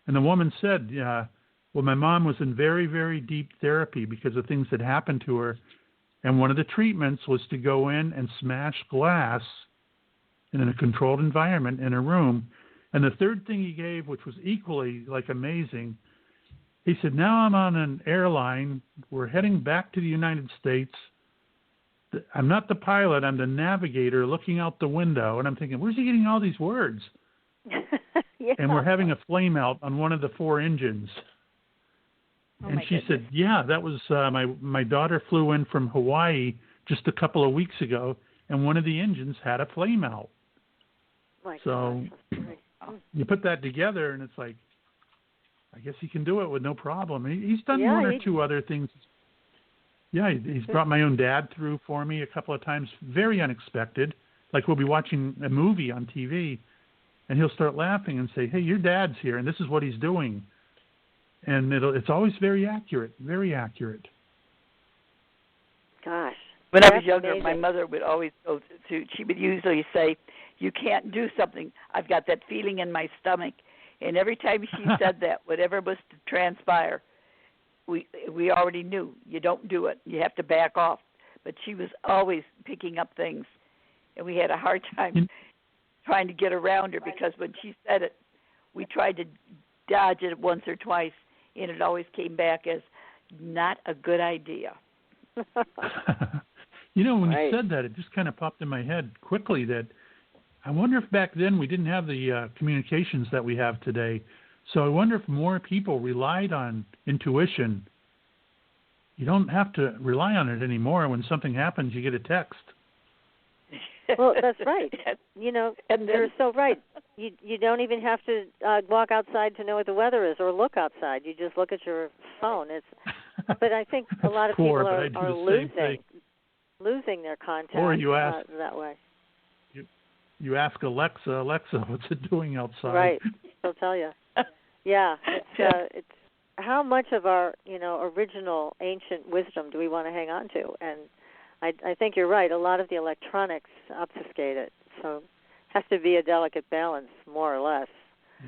And the woman said, "Well, my mom was in very, very deep therapy because of things that happened to her. And one of the treatments was to go in and smash glass in a controlled environment in a room. And the third thing he gave, which was equally like amazing, he said, now I'm on an airline. We're heading back to the United States. I'm not the pilot. I'm the navigator looking out the window." And I'm thinking, where's he getting all these words? Yeah. And we're having a flame out on one of the 4 engines. And she said, "Yeah, that was my daughter flew in from Hawaii just a couple of weeks ago, and one of the engines had a flame out." So you put that together, and it's like, I guess he can do it with no problem. He's done one or two other things. Yeah, he's brought my own dad through for me a couple of times, very unexpected. Like we'll be watching a movie on TV, and he'll start laughing and say, "Hey, your dad's here, and this is what he's doing." And it's always very accurate, very accurate. Gosh. When I was younger, amazing. my mother would always go to, she would usually say, "You can't do something. I've got that feeling in my stomach." And every time she said that, whatever was to transpire, we already knew, you don't do it. You have to back off. But she was always picking up things. And we had a hard time trying to get around her because when she said it, we tried to dodge it once or twice, and it always came back as not a good idea. When you said that, it just kind of popped in my head quickly that I wonder if back then we didn't have the communications that we have today. So I wonder if more people relied on intuition. You don't have to rely on it anymore. When something happens, you get a text. Well, that's right. And you're so right. You don't even have to walk outside to know what the weather is or look outside. You just look at your phone. But I think a lot of people are losing their contact or you ask, that way. You ask Alexa, what's it doing outside? Right, they'll tell you. Yeah, it's how much of our original ancient wisdom do we want to hang on to? And I think you're right. A lot of the electronics obfuscate it, so it has to be a delicate balance, more or less.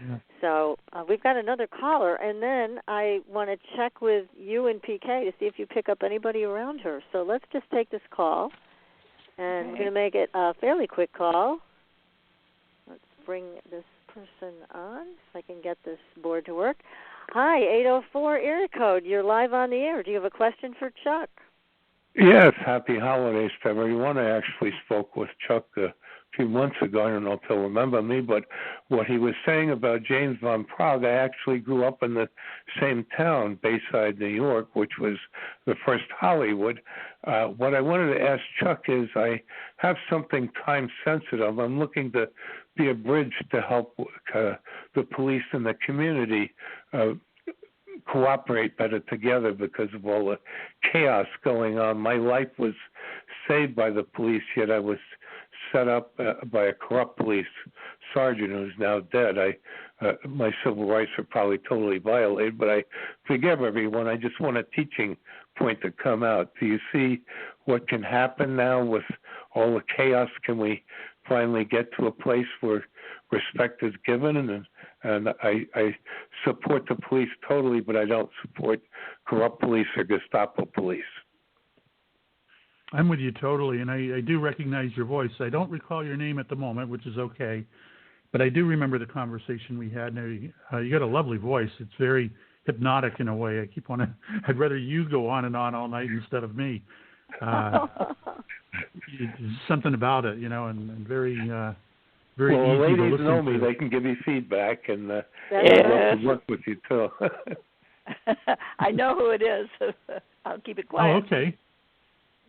Yeah. So we've got another caller, and then I want to check with you and PK to see if you pick up anybody around her. So let's just take this call, and we're going to make it a fairly quick call. Let's bring this person on so I can get this board to work. Hi, 804 area code. You're live on the air. Do you have a question for Chuck? Yes, happy holidays to everyone. I actually spoke with Chuck a few months ago. I don't know if he'll remember me, but what he was saying about James Van Praagh, I actually grew up in the same town, Bayside, New York, which was the first Hollywood. What I wanted to ask Chuck is I have something time sensitive. I'm looking to be a bridge to help the police and the community cooperate better together because of all the chaos going on. My life was saved by the police, yet I was set up by a corrupt police sergeant who's now dead. My civil rights are probably totally violated, but I forgive everyone. I just want a teaching point to come out. Do you see what can happen now with all the chaos? Can we finally get to a place where respect is given? And I support the police totally, but I don't support corrupt police or Gestapo police. I'm with you totally, and I do recognize your voice. I don't recall your name at the moment, which is okay, but I do remember the conversation we had. You got a lovely voice. It's very hypnotic in a way. I'd rather you go on and on all night instead of me. Something about it, and very very well, easy to ladies listen know me. to. They can give you feedback, and I'd love to work with you, too. I know who it is. I'll keep it quiet. Oh, okay.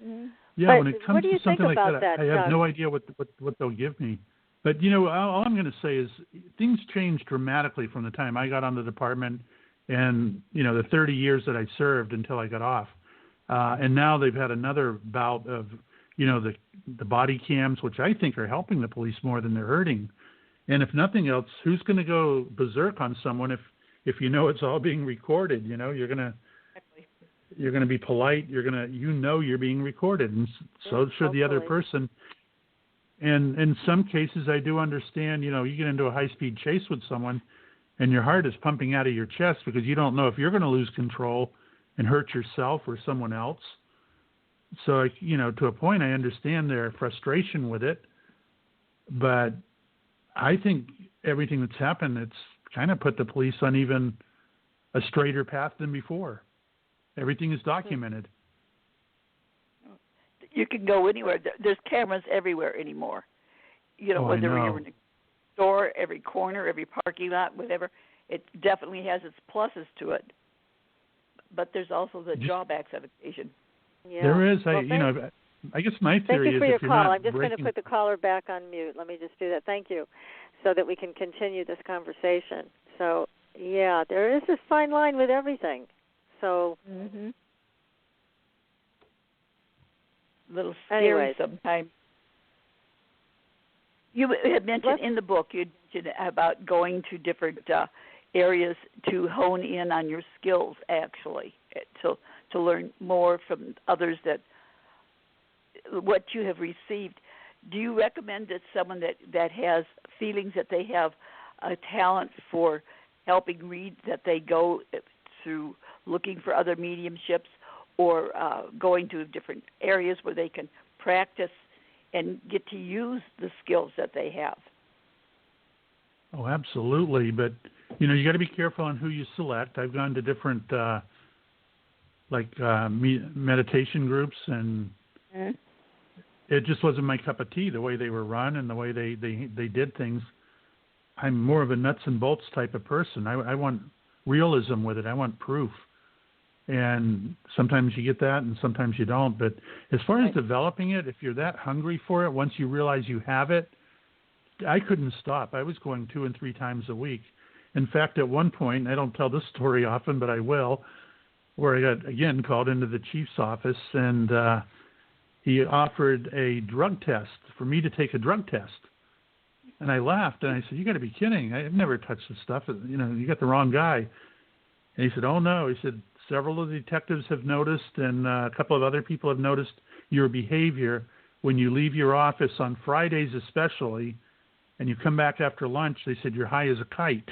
Mm-hmm. Yeah, but when it comes to something like that, I have no idea what they'll give me. But, all I'm going to say is things changed dramatically from the time I got on the department and, the 30 years that I served until I got off. And now they've had another bout of, the body cams, which I think are helping the police more than they're hurting. And if nothing else, who's going to go berserk on someone if it's all being recorded? You're going to be polite. You're going to you're being recorded, and so should the other person. And in some cases, I do understand. You get into a high-speed chase with someone, and your heart is pumping out of your chest because you don't know if you're going to lose control and hurt yourself or someone else. So, to a point, I understand their frustration with it, but I think everything that's happened, it's kind of put the police on even a straighter path than before. Everything is documented. You can go anywhere. There's cameras everywhere anymore. Whether you're in a store, every corner, every parking lot, whatever. It definitely has its pluses to it. But there's also the drawbacks of occasion. Yeah. There is. I guess my theory is thank you for your if you're call. not I'm just going to put the caller back on mute. Let me just do that. Thank you, so that we can continue this conversation. So, yeah, there is this fine line with everything. So, a little scary sometimes. You had mentioned in the book, you mentioned about going to different areas to hone in on your skills, actually, to learn more from others that what you have received. Do you recommend that someone that has feelings that they have a talent for helping read, that they go through looking for other mediumships or going to different areas where they can practice and get to use the skills that they have? Oh, absolutely. But, you got to be careful on who you select. I've gone to different meditation groups, and it just wasn't my cup of tea, the way they were run and the way they did things. I'm more of a nuts and bolts type of person. I want realism with it. I want proof. And sometimes you get that and sometimes you don't. But as far as developing it, if you're that hungry for it, once you realize you have it, I couldn't stop. I was going 2 and 3 times a week. In fact, at one point, I don't tell this story often, but I will, where I got, again, called into the chief's office, and he offered a drug test for me to take a drug test. And I laughed, and I said, "You got to be kidding. I've never touched this stuff. You know, you got the wrong guy." And he said, "Oh, no." He said, "Several of the detectives have noticed, and a couple of other people have noticed your behavior when you leave your office on Fridays especially, and you come back after lunch." They said, "You're high as a kite."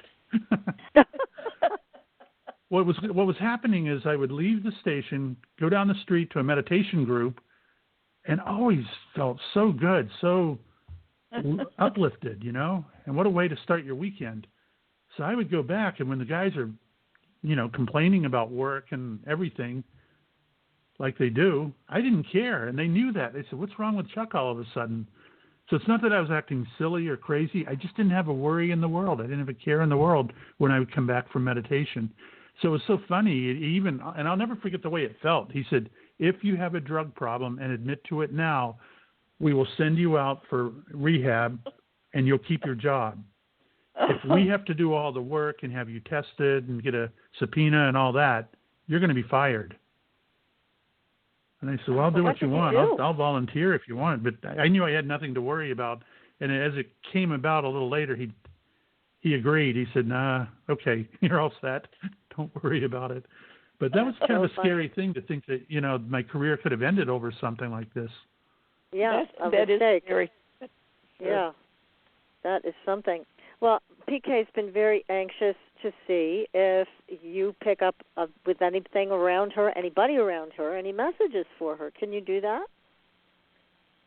What was happening is I would leave the station, go down the street to a meditation group, and always felt so good, so uplifted, you know. And what a way to start your weekend. So I would go back, and when the guys are, you know, complaining about work and everything, like they do, I didn't care, and they knew that. They said, "What's wrong with Chuck all of a sudden?" So it's not that I was acting silly or crazy. I just didn't have a worry in the world. I didn't have a care in the world when I would come back from meditation. So it was so funny. And I'll never forget the way it felt. He said, "If you have a drug problem and admit to it now, we will send you out for rehab and you'll keep your job. If we have to do all the work and have you tested and get a subpoena and all that, you're going to be fired." And I said, "Well, I'll do what you want. I'll volunteer if you want." But I knew I had nothing to worry about. And as it came about a little later, he agreed. He said, "Nah, okay, you're all set. Don't worry about it." But that was kind of a scary thing to think that, you know, my career could have ended over something like this. Yeah, that is scary. Yeah, that is something. Well, PK's been very anxious to see if you pick up with anything around her, anybody around her, any messages for her. Can you do that?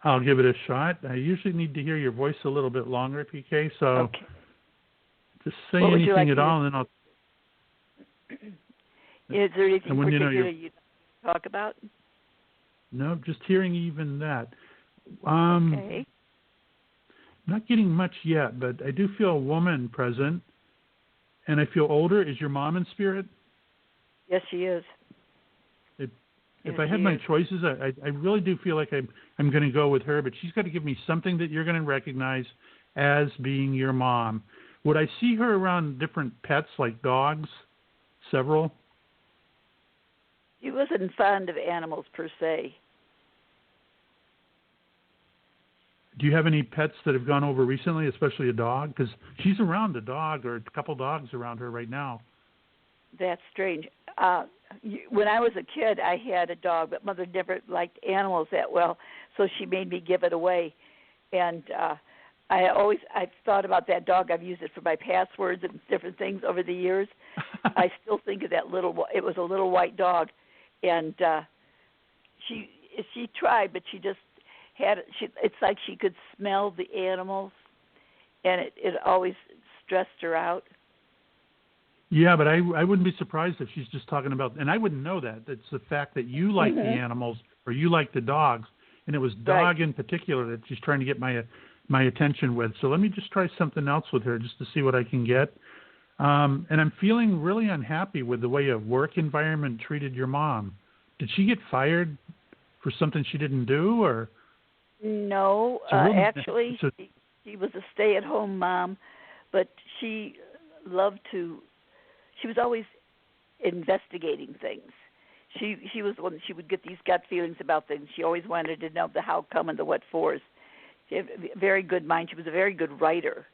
I'll give it a shot. I usually need to hear your voice a little bit longer, PK, so just say anything at all, and then I'll... Is there anything when particular you'd talk about? No, just hearing even that. Okay. Not getting much yet, but I do feel a woman present, and I feel older. Is your mom in spirit? Yes, she is. If I had my choices, I really do feel like I'm going to go with her, but she's got to give me something that you're going to recognize as being your mom. Would I see her around different pets like dogs, several? She wasn't fond of animals per se. Do you have any pets that have gone over recently, especially a dog? Because she's around a dog or a couple dogs around her right now. That's strange. When I was a kid, I had a dog, but Mother never liked animals that well, so she made me give it away. And I've thought about that dog. I've used it for my passwords and different things over the years. I still think of that it was a little white dog, and she tried, but she just it's like she could smell the animals, and it always stressed her out. Yeah, but I wouldn't be surprised if she's just talking about, and I wouldn't know that. It's the fact that you like the animals or you like the dogs, and it was dog in particular that she's trying to get my attention with. So let me just try something else with her just to see what I can get. And I'm feeling really unhappy with the way a work environment treated your mom. Did she get fired for something she didn't do, or? No, actually, she was a stay-at-home mom, but she was always investigating things. She was the one, she would get these gut feelings about things. She always wanted to know the how come and the what fors. She had a very good mind. She was a very good writer.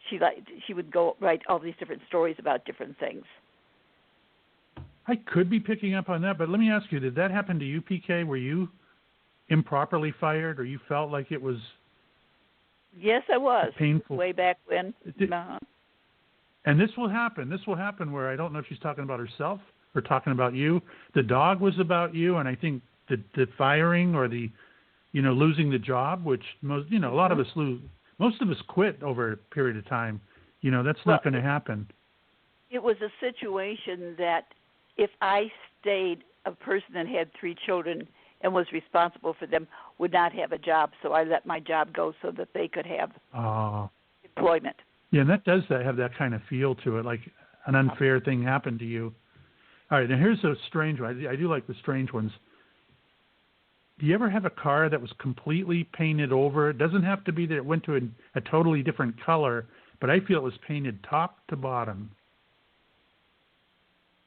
She would go write all these different stories about different things. I could be picking up on that, but let me ask you, did that happen to you, PK? Were you improperly fired, or you felt like it was? Yes, I was. Painful. Way back when. And this will happen. This will happen where I don't know if she's talking about herself or talking about you. The dog was about you, and I think the firing or the, losing the job, which most, a lot of us lose. Most of us quit over a period of time. That's not going to happen. It was a situation that if I stayed, a person that had 3 children and was responsible for them would not have a job, so I let my job go so that they could have employment. Yeah, and that does have that kind of feel to it, like an unfair thing happened to you. All right, now here's a strange one. I do like the strange ones. Do you ever have a car that was completely painted over? It doesn't have to be that it went to a totally different color, but I feel it was painted top to bottom.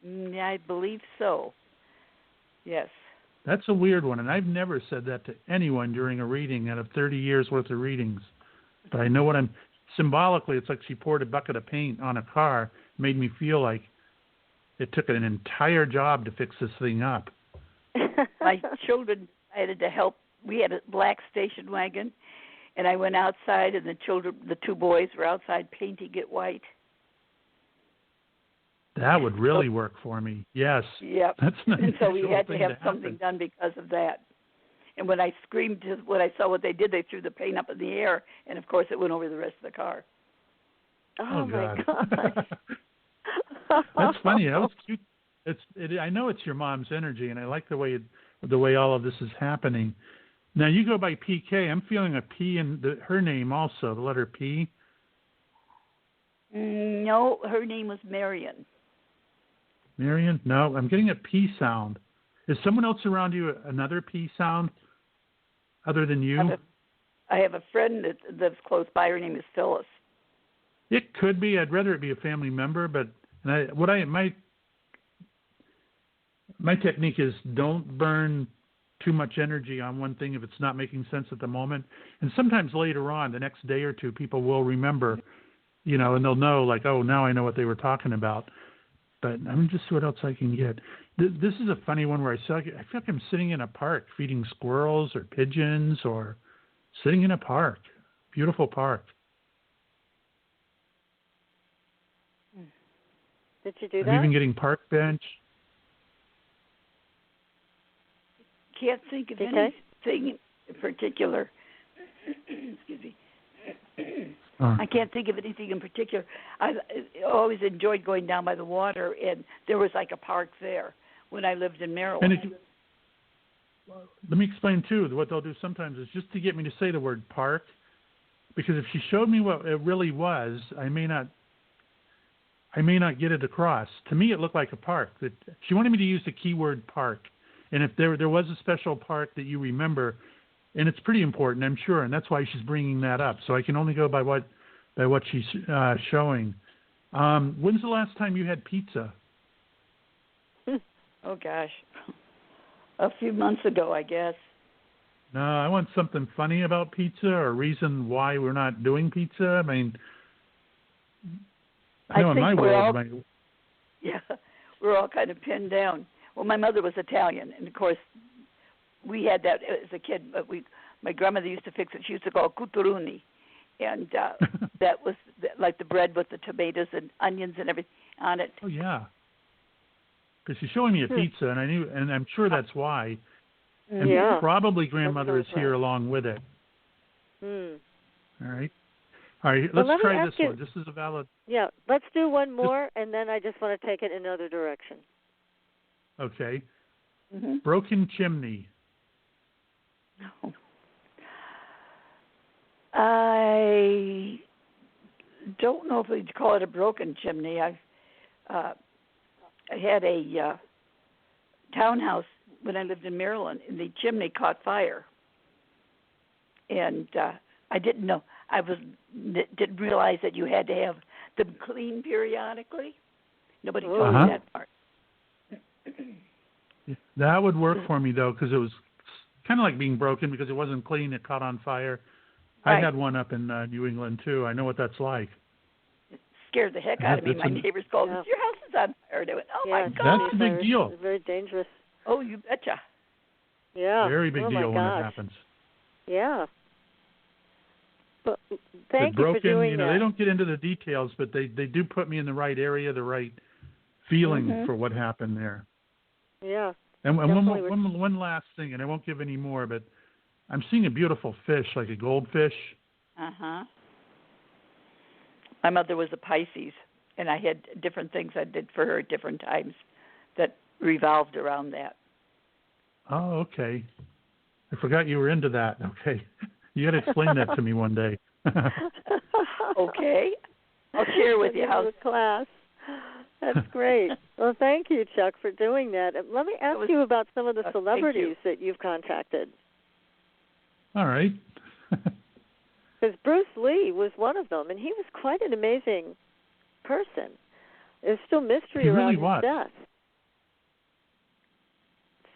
Yeah, I believe so. Yes. That's a weird one, and I've never said that to anyone during a reading out of 30 years worth of readings. But I know what I'm... Symbolically, it's like she poured a bucket of paint on a car, made me feel like it took an entire job to fix this thing up. My children, I had to help. We had a black station wagon, and I went outside, and the two boys were outside painting it white. That would really work for me. Yes. Yep. That's an and so we unusual had to thing have happen. something done because of that. And when I screamed when I saw what they did, they threw the paint up in the air, and of course it went over the rest of the car. Oh my God. gosh. That's funny. That was cute. I know it's your mom's energy, and I like the way all of this is happening. Now you go by PK. I'm feeling a P in her name also, the letter P. No, her name was Marion. Marion? No, I'm getting a P sound. Is someone else around you another P sound other than you? I have a friend that lives close by. Her name is Phyllis. It could be. I'd rather it be a family member, but my technique is don't burn too much energy on one thing if it's not making sense at the moment. And sometimes later on, the next day or two, people will remember, and they'll know, like, oh, now I know what they were talking about. But I'm just see what else I can get. This is a funny one where I feel like I'm sitting in a park feeding squirrels or pigeons or sitting in a park, beautiful park. Did you do that? I'm even getting park bench. Can't think of anything in particular. Excuse me. I can't think of anything in particular. I always enjoyed going down by the water, and there was like a park there when I lived in Maryland. Let me explain, too, what they'll do sometimes is just to get me to say the word park, because if she showed me what it really was, I may not get it across. To me, it looked like a park. She wanted me to use the keyword park, and if there was a special park that you remember, and it's pretty important, I'm sure, and that's why she's bringing that up. So I can only go by what she's showing. When's the last time you had pizza? Oh gosh, a few months ago, I guess. No, I want something funny about pizza or a reason why we're not doing pizza. I mean, I know in my world, we're all kind of pinned down. Well, my mother was Italian, and of course, we had that as a kid. But my grandmother used to fix it. She used to call it cuturuni, and that was like the bread with the tomatoes and onions and everything on it. Oh yeah, because she's showing me a pizza, and I'm sure that's why. And probably grandmother is here along with it. All right. Let's try this one. This is a valid. Yeah, let's do one more, and then I just want to take it in another direction. Okay. Broken chimney. No. I don't know if we'd call it a broken chimney. I had a townhouse when I lived in Maryland, and the chimney caught fire. And I didn't know. Didn't realize that you had to have them cleaned periodically. Nobody told me that part. That would work for me, though, because it was kind of like being broken because it wasn't clean. It caught on fire. Right. I had one up in New England, too. I know what that's like. It scared the heck out of me. My neighbors called me, your house is on fire. And I went, my God. That's a big deal. It's very dangerous. Oh, you betcha. Yeah. Very big deal when it happens. Yeah. But thank you for doing that. They don't get into the details, but they do put me in the right area, the right feeling for what happened there. Yeah. And one last thing, and I won't give any more, but I'm seeing a beautiful fish, like a goldfish. My mother was a Pisces, and I had different things I did for her at different times that revolved around that. Oh, okay. I forgot you were into that. Okay. You got to explain that to me one day. Okay. I'll share with you how class. That's great. Well, thank you, Chuck, for doing that. Let me ask you about some of the celebrities that you've contacted. All right. Because Bruce Lee was one of them, and he was quite an amazing person. There's still mystery around his death.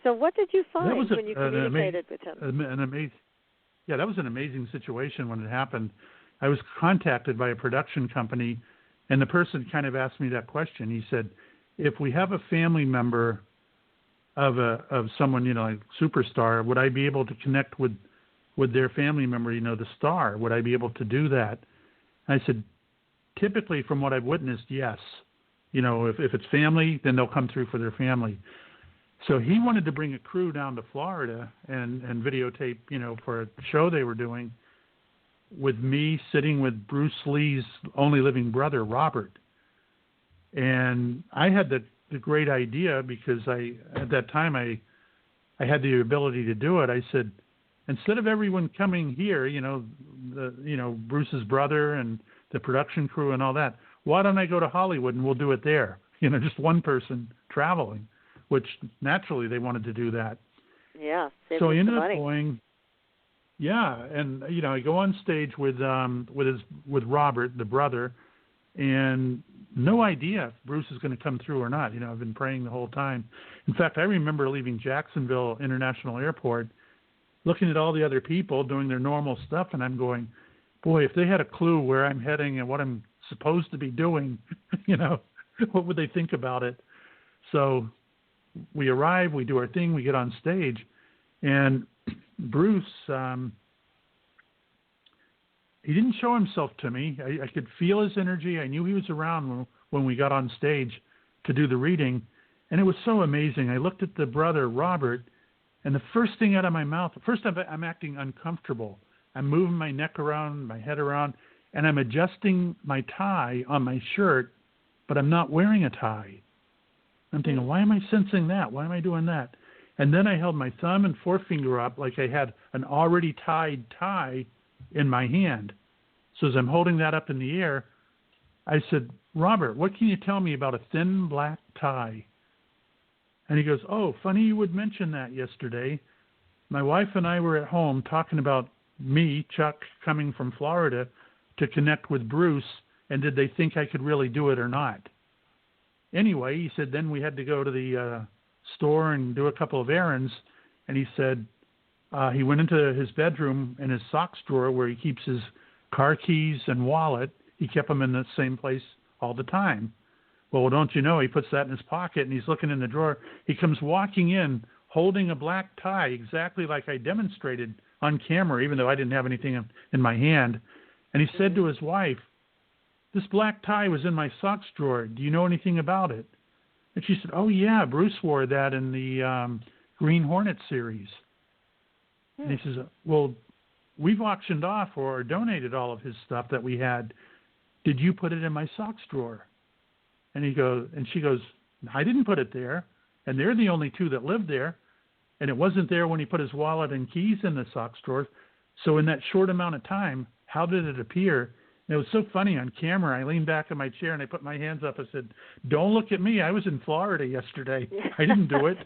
So what did you find when you communicated with him? That was an amazing situation when it happened. I was contacted by a production company, and the person kind of asked me that question. He said, if we have a family member of someone, like superstar, would I be able to connect with their family member, the star? Would I be able to do that? And I said, typically from what I've witnessed, yes. If it's family, then they'll come through for their family. So he wanted to bring a crew down to Florida and videotape, for a show they were doing with me sitting with Bruce Lee's only living brother, Robert. And I had the great idea because at that time I had the ability to do it. I said, instead of everyone coming here, Bruce's brother and the production crew and all that, why don't I go to Hollywood and we'll do it there? Just one person traveling, which naturally they wanted to do that. Yeah. So I ended up going. Yeah, and I go on stage with Robert, the brother, and no idea if Bruce is going to come through or not. I've been praying the whole time. In fact, I remember leaving Jacksonville International Airport, looking at all the other people doing their normal stuff, and I'm going, boy, if they had a clue where I'm heading and what I'm supposed to be doing, what would they think about it? So we arrive, we do our thing, we get on stage, and Bruce, he didn't show himself to me. I could feel his energy. I knew he was around when we got on stage to do the reading, and it was so amazing. I looked at the brother, Robert, and the first thing out of my mouth, first I'm acting uncomfortable. I'm moving my neck around, my head around, and I'm adjusting my tie on my shirt, but I'm not wearing a tie. I'm thinking, why am I sensing that? Why am I doing that? And then I held my thumb and forefinger up like I had an already tied tie in my hand. So as I'm holding that up in the air, I said, Robert, what can you tell me about a thin black tie? And he goes, oh, funny you would mention that yesterday. My wife and I were at home talking about me, Chuck, coming from Florida to connect with Bruce, and did they think I could really do it or not? Anyway, he said, then we had to go to the store and do a couple of errands, and he said he went into his bedroom in his socks drawer where he keeps his car keys and wallet. He kept them in the same place all the time. Well, don't you know, he puts that in his pocket and he's looking in the drawer. He comes walking in holding a black tie exactly like I demonstrated on camera, even though I didn't have anything in my hand. And he said to his wife, this black tie was in my socks drawer. Do you know anything about it? And she said, oh, yeah, Bruce wore that in the Green Hornet series. And he says, well, we've auctioned off or donated all of his stuff that we had. Did you put it in my socks drawer? And she goes, I didn't put it there. And they're the only two that live there. And it wasn't there when he put his wallet and keys in the socks drawer. So in that short amount of time, how did it appear? And it was so funny on camera. I leaned back in my chair and I put my hands up. I said, don't look at me. I was in Florida yesterday. I didn't do it.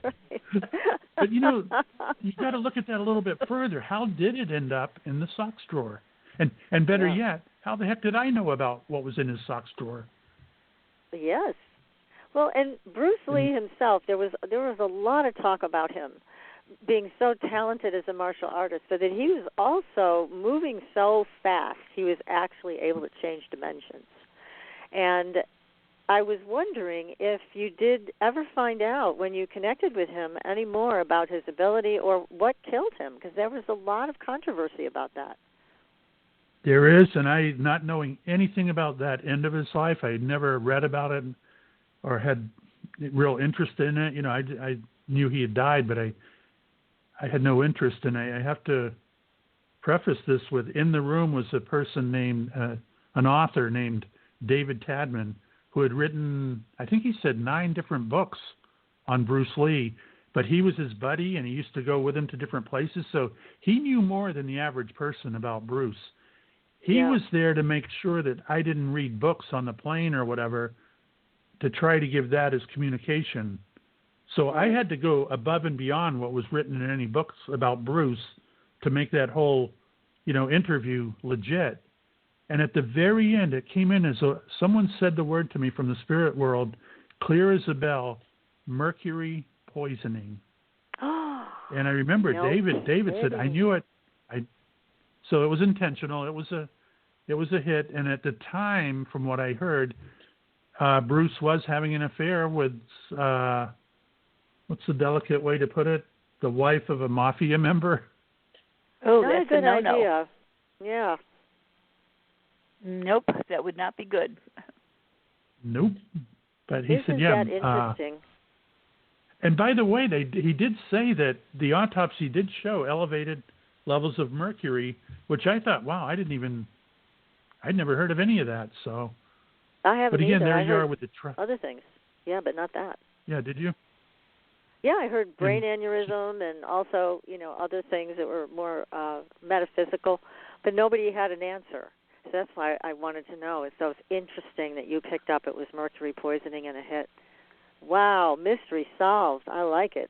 But, you got to look at that a little bit further. How did it end up in the socks drawer? And better yet, how the heck did I know about what was in his socks drawer? Yes. Well, and Bruce Lee himself, there was a lot of talk about him being so talented as a martial artist, but that he was also moving so fast, he was actually able to change dimensions. And I was wondering if you did ever find out when you connected with him any more about his ability or what killed him, because there was a lot of controversy about that. There is, and I, not knowing anything about that end of his life, I had never read about it or had real interest in it. I knew he had died, but I had no interest in it. I have to preface this with, in the room was a person named, an author named David Tadman, who had written, I think he said 9 different books on Bruce Lee, but he was his buddy and he used to go with him to different places. So he knew more than the average person about Bruce. He was there to make sure that I didn't read books on the plane or whatever to try to give that as communication. So I had to go above and beyond what was written in any books about Bruce to make that whole, interview legit. And at the very end, it came in as someone said the word to me from the spirit world, clear as a bell, mercury poisoning. And I remember David said, I knew it. So it was intentional. It was a hit. And at the time, from what I heard, Bruce was having an affair with, what's the delicate way to put it? The wife of a mafia member. Oh, Not that's a good no-no. idea. Yeah. Nope, that would not be good. Nope. But he said, Isn't that interesting? And by the way, he did say that the autopsy did show elevated levels of mercury, which I thought, wow, I'd never heard of any of that. So, I haven't but again, either. there I you are heard with the other things. Yeah, but not that. Yeah, did you? Yeah, I heard brain aneurysm and also, other things that were more metaphysical, but nobody had an answer. So that's why I wanted to know. So it's interesting that you picked up it was mercury poisoning and a hit. Wow, mystery solved. I like it.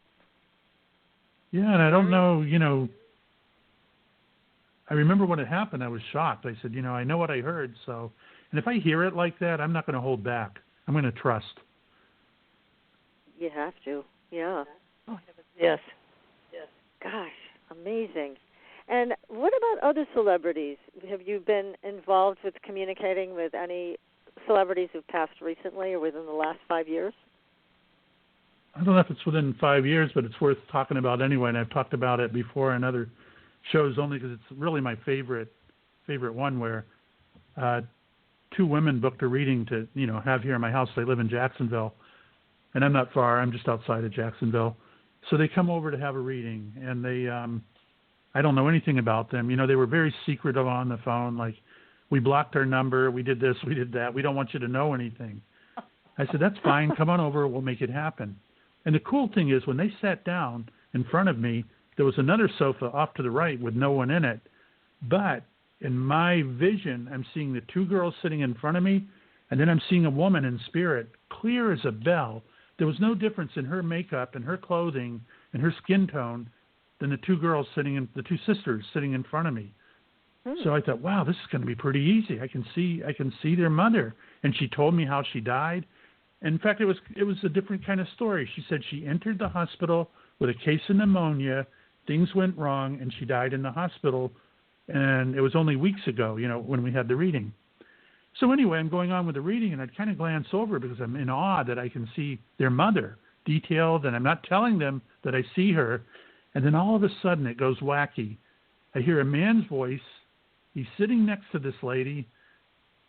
Yeah, and I don't know, I remember when it happened, I was shocked. I said, I know what I heard, so, and if I hear it like that, I'm not going to hold back. I'm going to trust. You have to, yeah. Oh, yes. Gosh, amazing. And what about other celebrities? Have you been involved with communicating with any celebrities who've passed recently or within the last 5 years? I don't know if it's within 5 years, but it's worth talking about anyway, and I've talked about it before in other shows only because it's really my favorite one where two women booked a reading to, have here in my house. They live in Jacksonville, and I'm not far. I'm just outside of Jacksonville. So they come over to have a reading, and they, I don't know anything about them. They were very secretive on the phone, like, we blocked our number, we did this, we did that. We don't want you to know anything. I said, that's fine. Come on over. We'll make it happen. And the cool thing is when they sat down in front of me, there was another sofa off to the right with no one in it. But in my vision, I'm seeing the two girls sitting in front of me, and then I'm seeing a woman in spirit, clear as a bell. There was no difference in her makeup and her clothing and her skin tone than the two two sisters sitting in front of me. So I thought, wow, this is going to be pretty easy. I can see their mother. And she told me how she died. In fact, it was a different kind of story. She said she entered the hospital with a case of pneumonia. Things went wrong, and she died in the hospital. And it was only weeks ago, when we had the reading. So anyway, I'm going on with the reading, and I'd kind of glance over because I'm in awe that I can see their mother detailed, and I'm not telling them that I see her. And then all of a sudden, it goes wacky. I hear a man's voice. He's sitting next to this lady,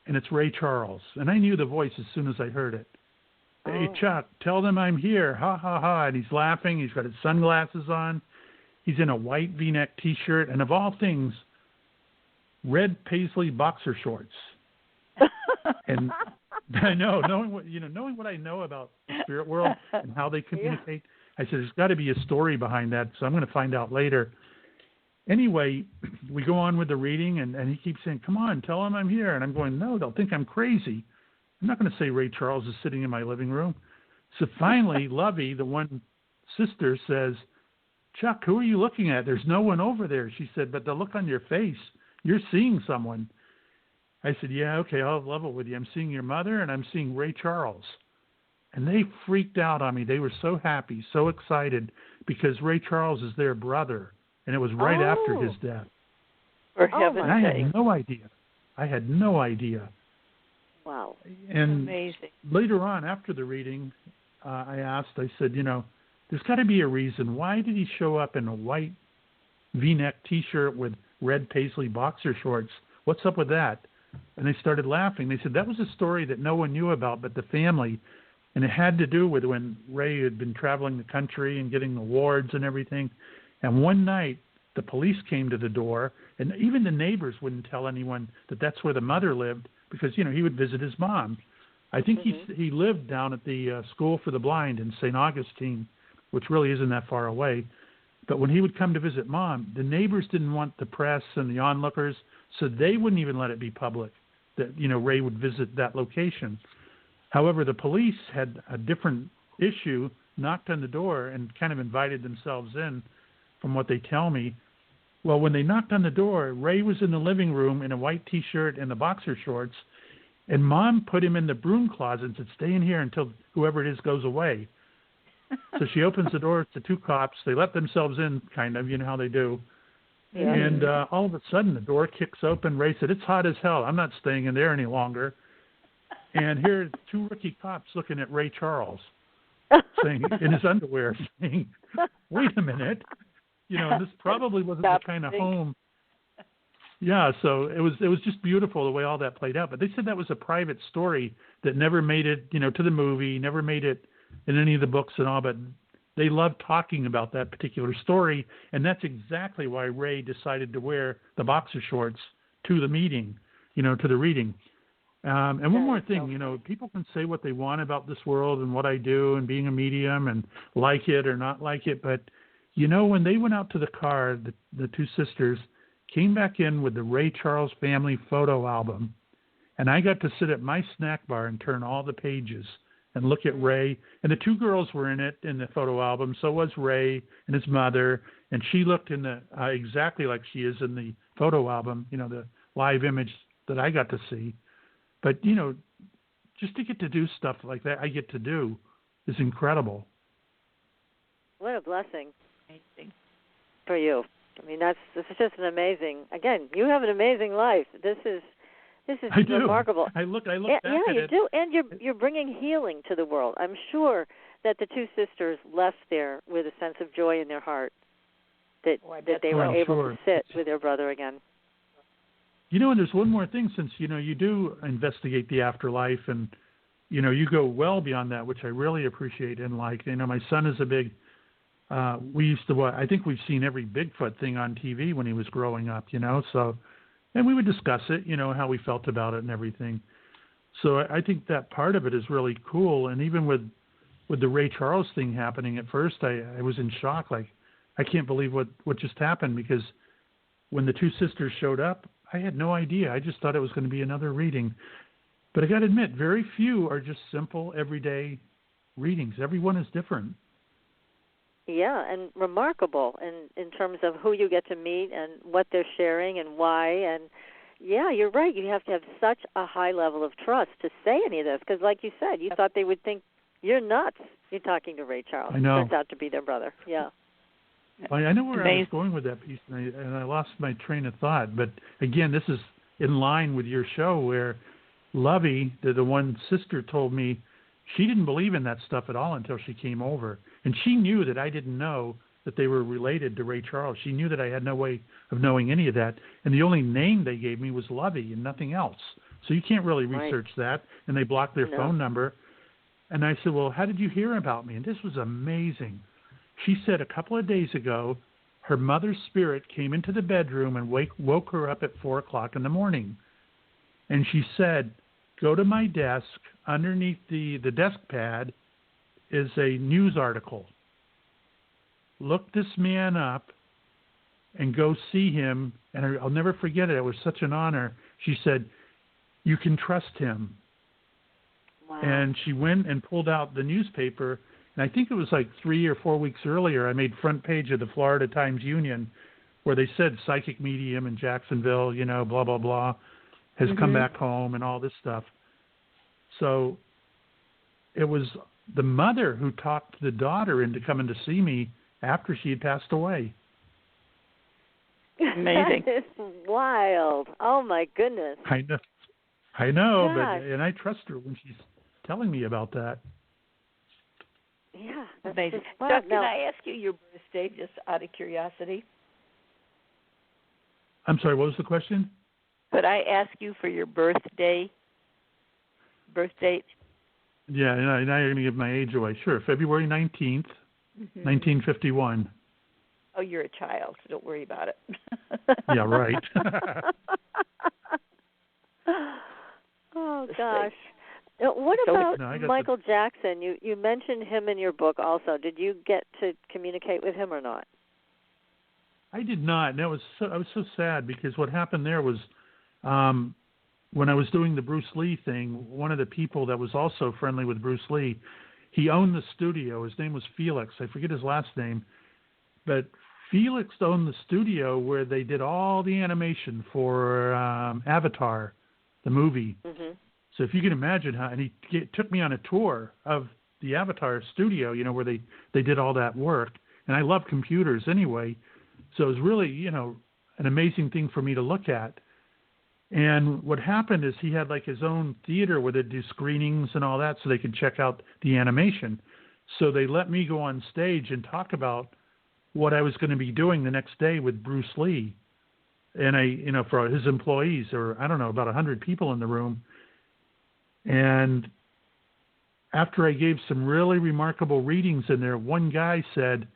and it's Ray Charles. And I knew the voice as soon as I heard it. Hey, Chuck, tell them I'm here. Ha, ha, ha. And he's laughing. He's got his sunglasses on. He's in a white V-neck T-shirt. And of all things, red paisley boxer shorts. And I know, knowing what I know about the spirit world and how they communicate, I said, there's got to be a story behind that. So I'm going to find out later. Anyway, we go on with the reading, and he keeps saying, come on, tell him I'm here. And I'm going, no, they'll think I'm crazy. I'm not going to say Ray Charles is sitting in my living room. So finally, Lovey, the one sister, says, Chuck, who are you looking at? There's no one over there. She said, but the look on your face, you're seeing someone. I said, yeah, okay, I'll level with you. I'm seeing your mother, and I'm seeing Ray Charles. And they freaked out on me. They were so happy, so excited, because Ray Charles is their brother. And it was right after his death. For heaven's and I sake. had no idea. Wow. And amazing. Later on, after the reading, I said, there's got to be a reason. Why did he show up in a white V-neck T-shirt with red paisley boxer shorts? What's up with that? And they started laughing. They said that was a story that no one knew about but the family. And it had to do with when Ray had been traveling the country and getting awards and everything. And one night, the police came to the door, and even the neighbors wouldn't tell anyone that that's where the mother lived because, he would visit his mom. I think he lived down at the School for the Blind in St. Augustine, which really isn't that far away. But when he would come to visit Mom, the neighbors didn't want the press and the onlookers, so they wouldn't even let it be public that, Ray would visit that location. However, the police had a different issue, knocked on the door, and kind of invited themselves in, from what they tell me. Well, when they knocked on the door, Ray was in the living room in a white T-shirt and the boxer shorts, and Mom put him in the broom closet and said, "Stay in here until whoever it is goes away." So she opens the door to two cops. They let themselves in, kind of, you know how they do. Yeah. And all of a sudden, the door kicks open. Ray said, "It's hot as hell. I'm not staying in there any longer." And here are two rookie cops looking at Ray Charles, saying in his underwear, saying, "Wait a minute, you know, this probably wasn't the kind of home." Yeah, so it was just beautiful the way all that played out. But they said that was a private story that never made it, you know, to the movie, never made it in any of the books and all. But they loved talking about that particular story, and that's exactly why Ray decided to wear the boxer shorts to the meeting, you know, to the reading. And one more thing, you know, people can say what they want about this world and what I do and being a medium and like it or not like it, but, you know, when they went out to the car, the two sisters came back in with the Ray Charles family photo album, and I got to sit at my snack bar and turn all the pages and look at Ray. And the two girls were in it in the photo album. So was Ray and his mother, and she looked in the exactly like she is in the photo album, you know, the live image that I got to see. But, you know, just to get to do stuff like that I get to do is incredible. What a blessing for you. I mean, this is just an amazing. Again, you have an amazing life. This is I do. remarkable. I look back yeah, at you it. do, and you're bringing healing to the world. I'm sure that the two sisters left there with a sense of joy in their heart that they were able to sit with their brother again. You know, and there's one more thing, since, you know, you do investigate the afterlife and, you know, you go well beyond that, which I really appreciate and like. You know, my son is a big, we used to, I think we've seen every Bigfoot thing on TV when he was growing up, you know, so, and we would discuss it, you know, how we felt about it and everything. So I think that part of it is really cool. And even with the Ray Charles thing happening at first, I was in shock. Like, I can't believe what just happened, because when the two sisters showed up, I had no idea. I just thought it was going to be another reading. But I got to admit, very few are just simple, everyday readings. Everyone is different. Yeah, and remarkable in terms of who you get to meet and what they're sharing and why. And, yeah, you're right. You have to have such a high level of trust to say any of this, because, like you said, you thought they would think you're nuts. You're talking to Ray Charles. I know. Turns out to be their brother. Yeah. I know where I was going with that piece, and I lost my train of thought. But, again, this is in line with your show, where Lovey, the one sister, told me she didn't believe in that stuff at all until she came over. And she knew that I didn't know that they were related to Ray Charles. She knew that I had no way of knowing any of that. And the only name they gave me was Lovey and nothing else. So you can't really research that. And they blocked their phone number. And I said, well, how did you hear about me? And this was amazing. She said a couple of days ago, her mother's spirit came into the bedroom and woke her up at 4 o'clock in the morning. And she said, go to my desk. Underneath the desk pad is a news article. Look this man up and go see him. And I'll never forget it. It was such an honor. She said, you can trust him. Wow. And she went and pulled out the newspaper. And I think it was like 3 or 4 weeks earlier, I made front page of the Florida Times-Union, where they said psychic medium in Jacksonville, you know, blah, blah, blah, has come back home and all this stuff. So it was the mother who talked the daughter into coming to see me after she had passed away. Amazing. That is wild. Oh, my goodness. I know, and I trust her when she's telling me about that. Yeah, amazing. Doug, can I ask you your birthday, just out of curiosity? I'm sorry, what was the question? Could I ask you for your birth date? Yeah, now you're going to give my age away. Sure, February 19th, 1951. Oh, you're a child, so don't worry about it. Yeah, right. Oh, gosh. What about Michael Jackson? You mentioned him in your book also. Did you get to communicate with him or not? I did not. And I was so sad, because what happened there was when I was doing the Bruce Lee thing, one of the people that was also friendly with Bruce Lee, he owned the studio. His name was Felix. I forget his last name. But Felix owned the studio where they did all the animation for Avatar, the movie. Mm-hmm. So if you can imagine how, and he took me on a tour of the Avatar studio, you know, where they did all that work. And I love computers anyway. So it was really, you know, an amazing thing for me to look at. And what happened is he had like his own theater where they'd do screenings and all that so they could check out the animation. So they let me go on stage and talk about what I was going to be doing the next day with Bruce Lee. And you know, for his employees, or I don't know, about 100 people in the room. And after I gave some really remarkable readings in there, one guy said,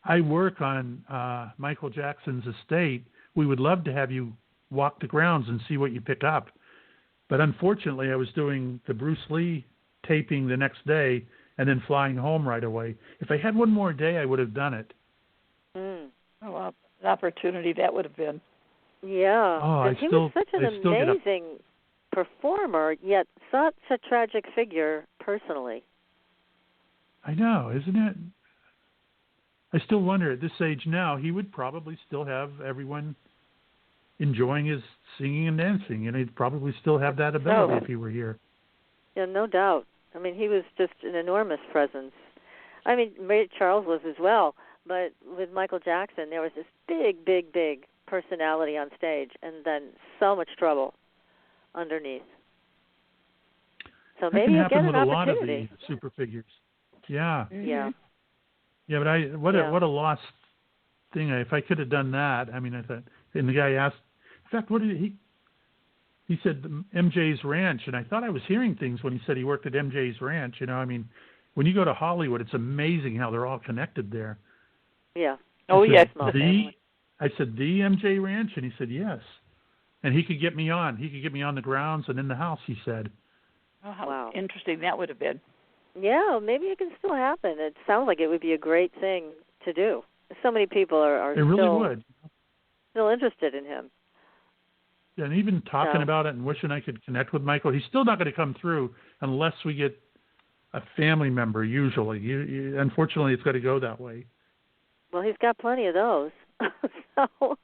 I work on Michael Jackson's estate. We would love to have you walk the grounds and see what you pick up. But unfortunately, I was doing the Bruce Lee taping the next day and then flying home right away. If I had one more day, I would have done it. Oh, well, an opportunity that would have been. Yeah. Oh, he was such an amazing performer, yet such a tragic figure personally. I know, isn't it? I still wonder, at this age now, he would probably still have everyone enjoying his singing and dancing, and he'd probably still have that ability if he were here. Yeah, no doubt. I mean, he was just an enormous presence. I mean, Ray Charles was as well, but with Michael Jackson, there was this big, big, big personality on stage, and then so much trouble underneath. So maybe you'll get an opportunity. That can happen with a lot of the super figures. Yeah. Mm-hmm. Yeah. Yeah, but what a lost thing. If I could have done that, I mean, I thought, and the guy asked, in fact, what did he said MJ's Ranch, and I thought I was hearing things when he said he worked at MJ's Ranch. You know, I mean, when you go to Hollywood, it's amazing how they're all connected there. Yeah. Oh, yes. I said, the MJ Ranch? And he said, yes. And he could get me on. He could get me on the grounds and in the house, he said. Oh, how interesting that would have been. Yeah, maybe it can still happen. It sounds like it would be a great thing to do. So many people are still interested in him. Yeah, and even talking about it and wishing I could connect with Michael, he's still not going to come through unless we get a family member, usually. Unfortunately, it's got to go that way. Well, he's got plenty of those. So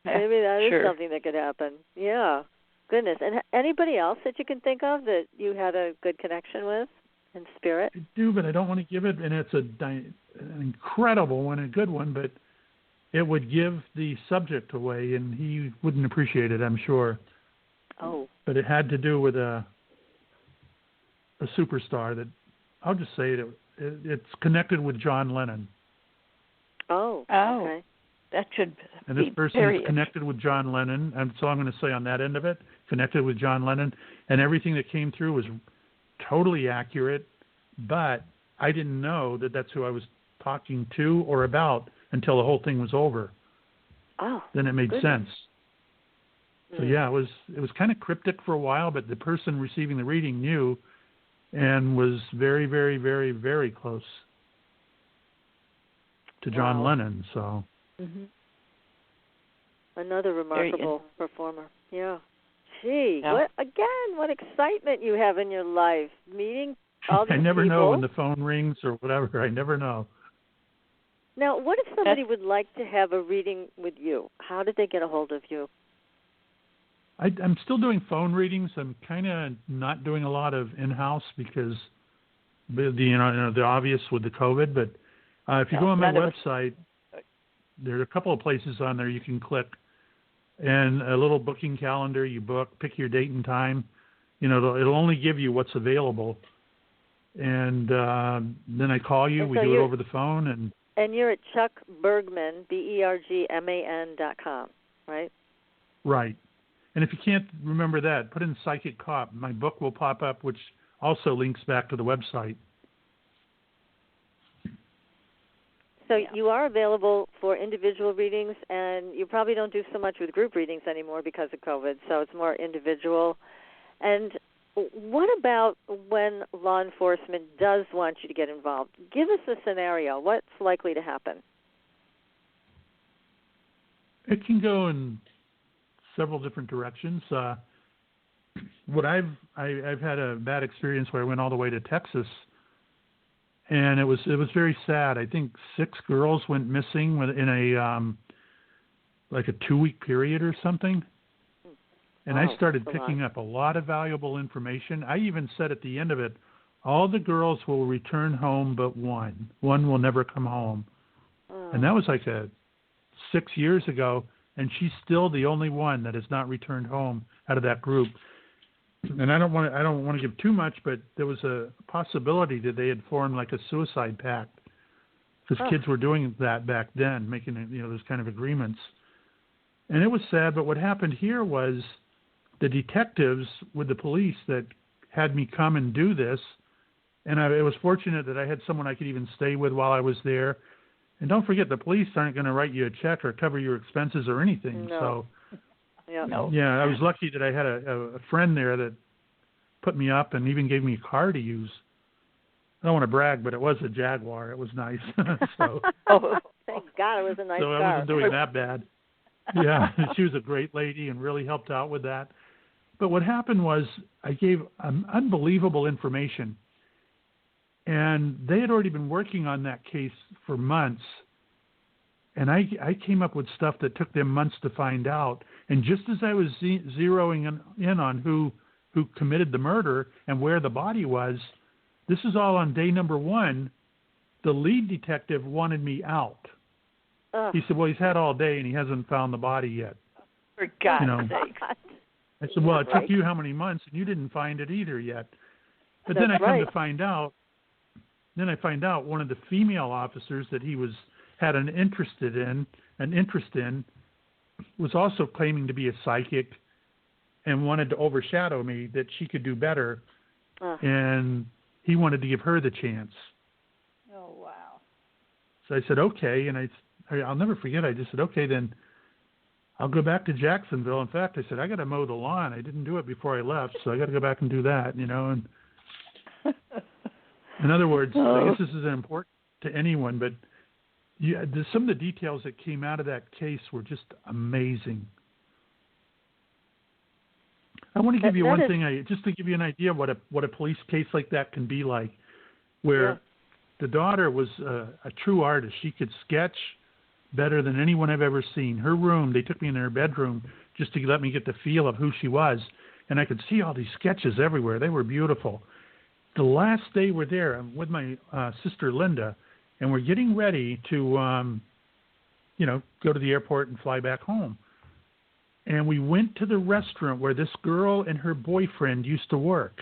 maybe that is something that could happen. Yeah. Goodness. And anybody else that you can think of that you had a good connection with in spirit? I do, but I don't want to give it, and it's an incredible one, a good one, but it would give the subject away, and he wouldn't appreciate it, I'm sure. Oh. But it had to do with a superstar that, I'll just say it's connected with John Lennon. Oh, okay. That should be And this person is connected with John Lennon, and so I'm going to say on that end of it, connected with John Lennon, and everything that came through was totally accurate, but I didn't know that that's who I was talking to or about until the whole thing was over. Oh, then it made sense. So yeah, it was kind of cryptic for a while, but the person receiving the reading knew and was very, very, very, very close to John Lennon. So another remarkable performer. Yeah. Gee, what excitement you have in your life, meeting all these people. I never know when the phone rings or whatever. I never know. Now, what if somebody would like to have a reading with you? How did they get a hold of you? I'm still doing phone readings. I'm kind of not doing a lot of in-house because the obvious with the COVID. But if you go on my website, there are a couple of places on there you can click, and a little booking calendar. You book, pick your date and time. You know, it'll only give you what's available, and then I call you. We do it over the phone, and you're at Chuck Bergman, BERGMAN.com, right? Right. And if you can't remember that, put in Psychic Cop. My book will pop up, which also links back to the website. So you are available for individual readings, and you probably don't do so much with group readings anymore because of COVID, so it's more individual. And what about when law enforcement does want you to get involved? Give us a scenario. What's likely to happen? It can go in several different directions. What I've had a bad experience where I went all the way to Texas, and it was very sad. I think 6 girls went missing in a like a 2-week period or something. And I started picking up a lot of valuable information. I even said at the end of it, all the girls will return home but one. One will never come home. And that was like 6 years ago, and she's still the only one that has not returned home out of that group. And I don't want to give too much, but there was a possibility that they had formed like a suicide pact, because kids were doing that back then, making those kind of agreements. And it was sad, but what happened here was the detectives with the police that had me come and do this, and I was fortunate that I had someone I could even stay with while I was there. And don't forget, the police aren't going to write you a check or cover your expenses or anything. No. So, No. yeah, I was lucky that I had a friend there that put me up and even gave me a car to use. I don't want to brag, but it was a Jaguar. It was nice. So, thank God it was a nice car. So I wasn't doing that bad. Yeah, she was a great lady and really helped out with that. But what happened was I gave unbelievable information. And they had already been working on that case for months. And I came up with stuff that took them months to find out. And just as I was zeroing in on who committed the murder and where the body was, this is all on day number 1, the lead detective wanted me out. He said, well, he's had all day and he hasn't found the body yet. For God's sake. I said, well, it took you how many months and you didn't find it either yet. But then I come to find out, one of the female officers that he had an interest in was also claiming to be a psychic and wanted to overshadow me, that she could do better. And he wanted to give her the chance. Oh, wow. So I said, okay. And I'll never forget. I just said, okay, then I'll go back to Jacksonville. In fact, I said, I got to mow the lawn. I didn't do it before I left, so I got to go back and do that, and in other words, I guess this isn't important to anyone, but some of the details that came out of that case were just amazing. I want to give you one thing, just to give you an idea of what a police case like that can be like, where the daughter was a true artist. She could sketch better than anyone I've ever seen. Her room, they took me in her bedroom just to let me get the feel of who she was, and I could see all these sketches everywhere. They were beautiful. The last day we're there, I'm with my sister Linda, and we're getting ready to, go to the airport and fly back home. And we went to the restaurant where this girl and her boyfriend used to work.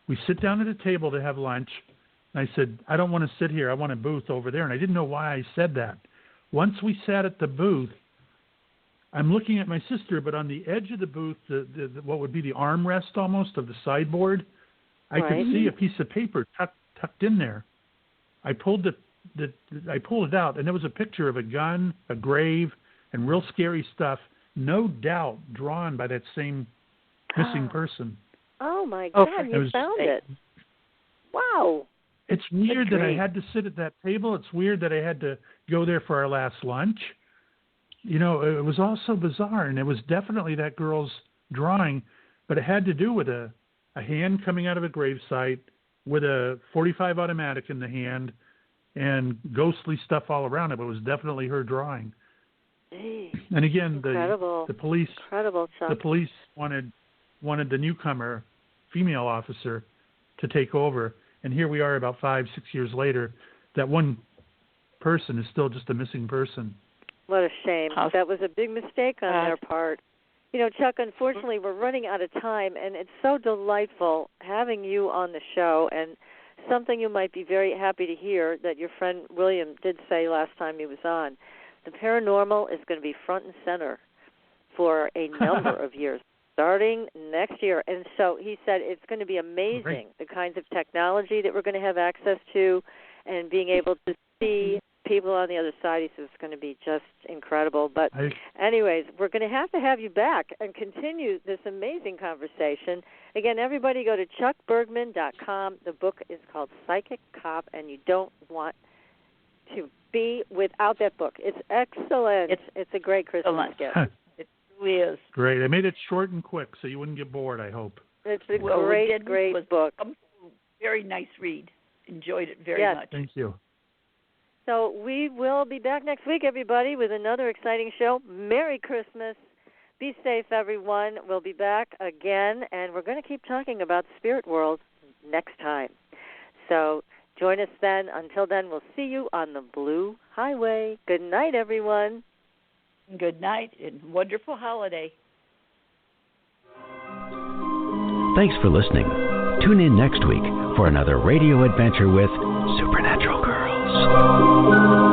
We sit down at a table to have lunch, and I said, I don't want to sit here. I want a booth over there. And I didn't know why I said that. Once we sat at the booth, I'm looking at my sister, but on the edge of the booth, the what would be the armrest almost of the sideboard, I could see a piece of paper tucked in there. I pulled it out, and there was a picture of a gun, a grave, and real scary stuff, no doubt drawn by that same missing person. Oh, my God, you found it. Wow. It's weird that I had to sit at that table. It's weird that I had to go there for our last lunch. It was all so bizarre, and it was definitely that girl's drawing, but it had to do with a hand coming out of a gravesite with a .45 automatic in the hand and ghostly stuff all around it, but it was definitely her drawing. Hey, and again, the police wanted the newcomer, female officer, to take over. And here we are about 5-6 years later. That one person is still just a missing person. What a shame. That was a big mistake on their part. Chuck, unfortunately, we're running out of time, and it's so delightful having you on the show, and something you might be very happy to hear that your friend William did say last time he was on. The paranormal is going to be front and center for a number of years, starting next year. And so he said it's going to be amazing, the kinds of technology that we're going to have access to and being able to see people on the other side. He says it's going to be just incredible. But anyways, we're going to have you back and continue this amazing conversation. Again, everybody go to chuckbergman.com. The book is called Psychic Cop, and you don't want to be without that book. It's excellent. It's a great Christmas gift. It is. Great. I made it short and quick so you wouldn't get bored, I hope. It's a great book. Very nice read. Enjoyed it very much. Thank you. So we will be back next week, everybody, with another exciting show. Merry Christmas. Be safe, everyone. We'll be back again, and we're going to keep talking about Spirit World next time. So join us then. Until then, we'll see you on the Blue Highway. Good night, everyone. Good night and wonderful holiday. Thanks for listening. Tune in next week for another radio adventure with Supernatural Girls.